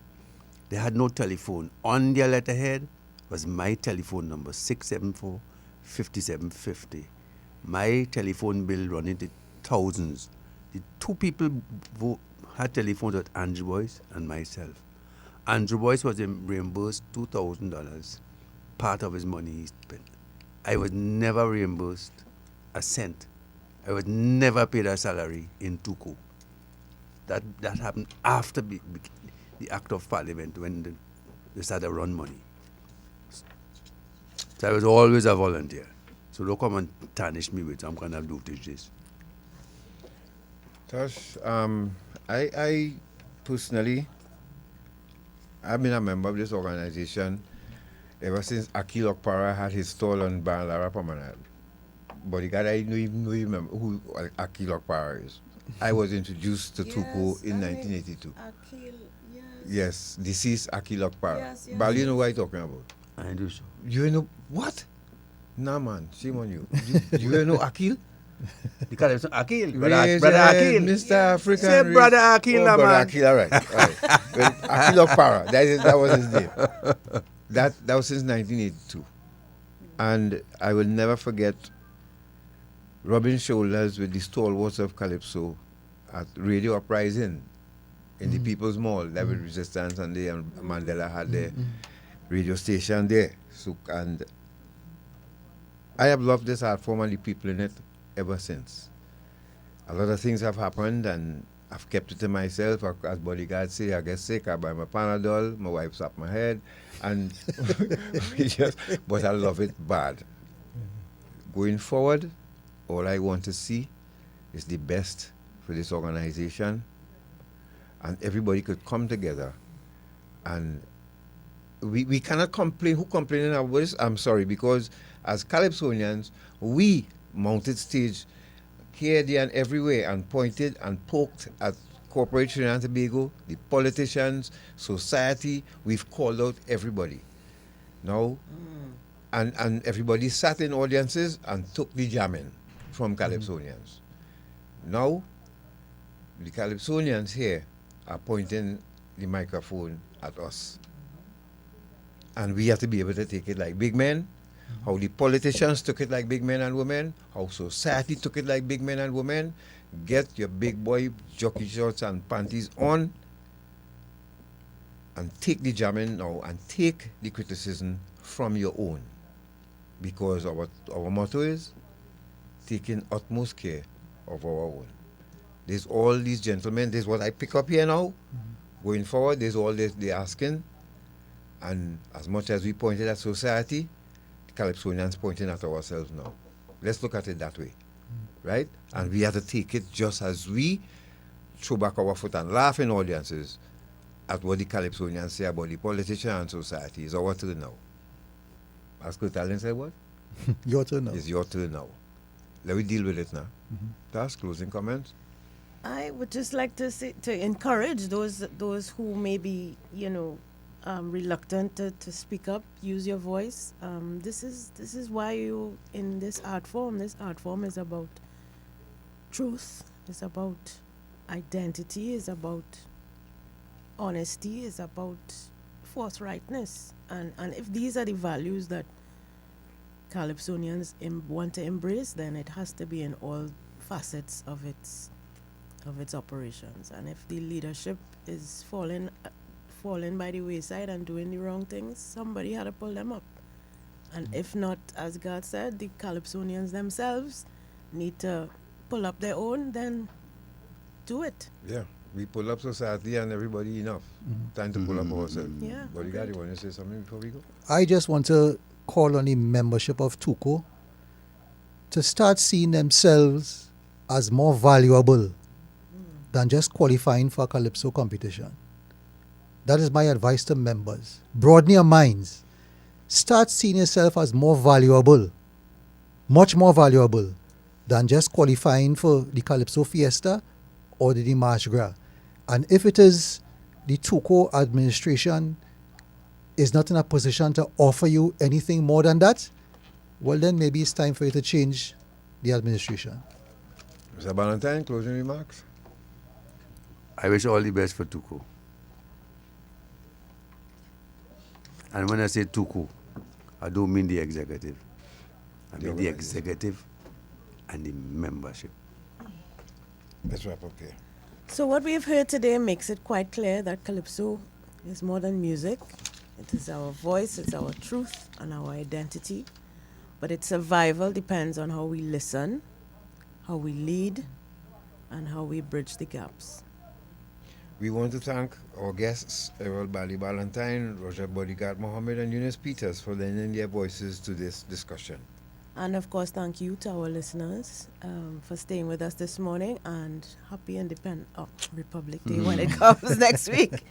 they had no telephone. On their letterhead was my telephone number, 674-5750. My telephone bill running to thousands. The two people who had telephones were Andrew Boyce and myself. Andrew Boyce was reimbursed $2,000, part of his money he spent. I was never reimbursed a cent. I was never paid a salary in TUCO. That happened after the Act of Parliament when they started to run money. So I was always a volunteer. So don't come and tarnish me with some kind of doutages. Tosh, I personally, I've been a member of this organization ever since Akil Okpara had his stall on Banlara Promenade. But I don't even remember who Akil Okpara is. I was introduced to TUCO in 1982. Akil, yes, deceased Akil Okpara. Yes. But you know what I'm talking about? I do so. You know what? Nah, man, shame on you. You know Akil? Because it's Akil, brother Akil. Mr. African. Say brother Akil, man. Brother Akil, all right. Well, Akil Okpara, that was his name. That was since 1982. And I will never forget rubbing shoulders with the stalwarts of Calypso at Radio Uprising in the People's Mall. That was Resistance, and Mandela had their radio station there. So, and I have loved this art form and the people in it ever since. A lot of things have happened and I've kept it to myself. As bodyguards say, I get sick, I buy my Panadol, my wife slapped my head, and but I love it bad. Going forward, all I want to see is the best for this organization, and everybody could come together. And we cannot complain. Who complaining about this? I'm sorry, because as Calypsonians, we mounted stage here, there, and everywhere and pointed and poked at corporate Trinidad and Tobago, the politicians, society. We've called out everybody. Now, and everybody sat in audiences and took the jamming from Calypsonians. Now, the Calypsonians here are pointing the microphone at us. And we have to be able to take it like big men, how the politicians took it like big men and women, how society took it like big men and women. Get your big boy jockey shorts and panties on and take the jamming now and take the criticism from your own. Because our motto is taking utmost care of our own. There's all these gentlemen, there's what I pick up here now. Going forward, there's all this they're asking. And as much as we pointed at society, the Calypsonians pointing at ourselves now. Let's look at it that way. Right? And we have to take it just as we throw back our foot and laugh in audiences at what the Calypsonians say about the politician and society. It's our turn now. As Kurtalin said, what? Your turn now. It's your turn now. Let me deal with it now. That's closing comments. I would just like to say, to encourage those who may be, reluctant to speak up, use your voice. This is why you in this art form. This art form is about truth. It's about identity. It's about honesty. It's about forthrightness. And if these are the values that Calypsonians want to embrace, then it has to be in all facets of its operations. And if the leadership is falling by the wayside and doing the wrong things, somebody had to pull them up. And if not, as God said, the Calypsonians themselves need to pull up their own, then do it. Yeah, we pull up society and everybody enough. Time to pull up ourselves. Yeah. Bodyguard, you want to say something before we go? I just want to call on the membership of TUCO to start seeing themselves as more valuable than just qualifying for a Calypso competition. That is my advice to members. Broaden your minds. Start seeing yourself as more valuable, much more valuable than just qualifying for the Calypso Fiesta or the March Gras. And if it is the TUCO administration is not in a position to offer you anything more than that, well then maybe it's time for you to change the administration. Mr. Ballantyne, closing remarks? I wish all the best for TUCO. And when I say TUCO, I don't mean the executive. I mean the executive and the membership. Let's wrap up here. So what we have heard today makes it quite clear that Calypso is more than music. It is our voice, it's our truth and our identity. But its survival depends on how we listen, how we lead, and how we bridge the gaps. We want to thank our guests, Errol Bali Ballantyne, Roger Bodyguard Mohammed, and Eunice Peters for lending their voices to this discussion. And of course, thank you to our listeners for staying with us this morning, and happy Republic Day when it comes next week.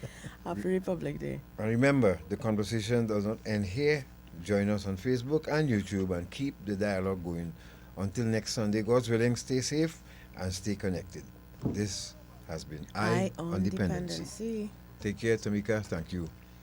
Happy Republic Day. And remember, the conversation does not end here. Join us on Facebook and YouTube and keep the dialogue going. Until next Sunday, God's willing, stay safe and stay connected. This has been I on Dependency. Take care, Tamika. Thank you.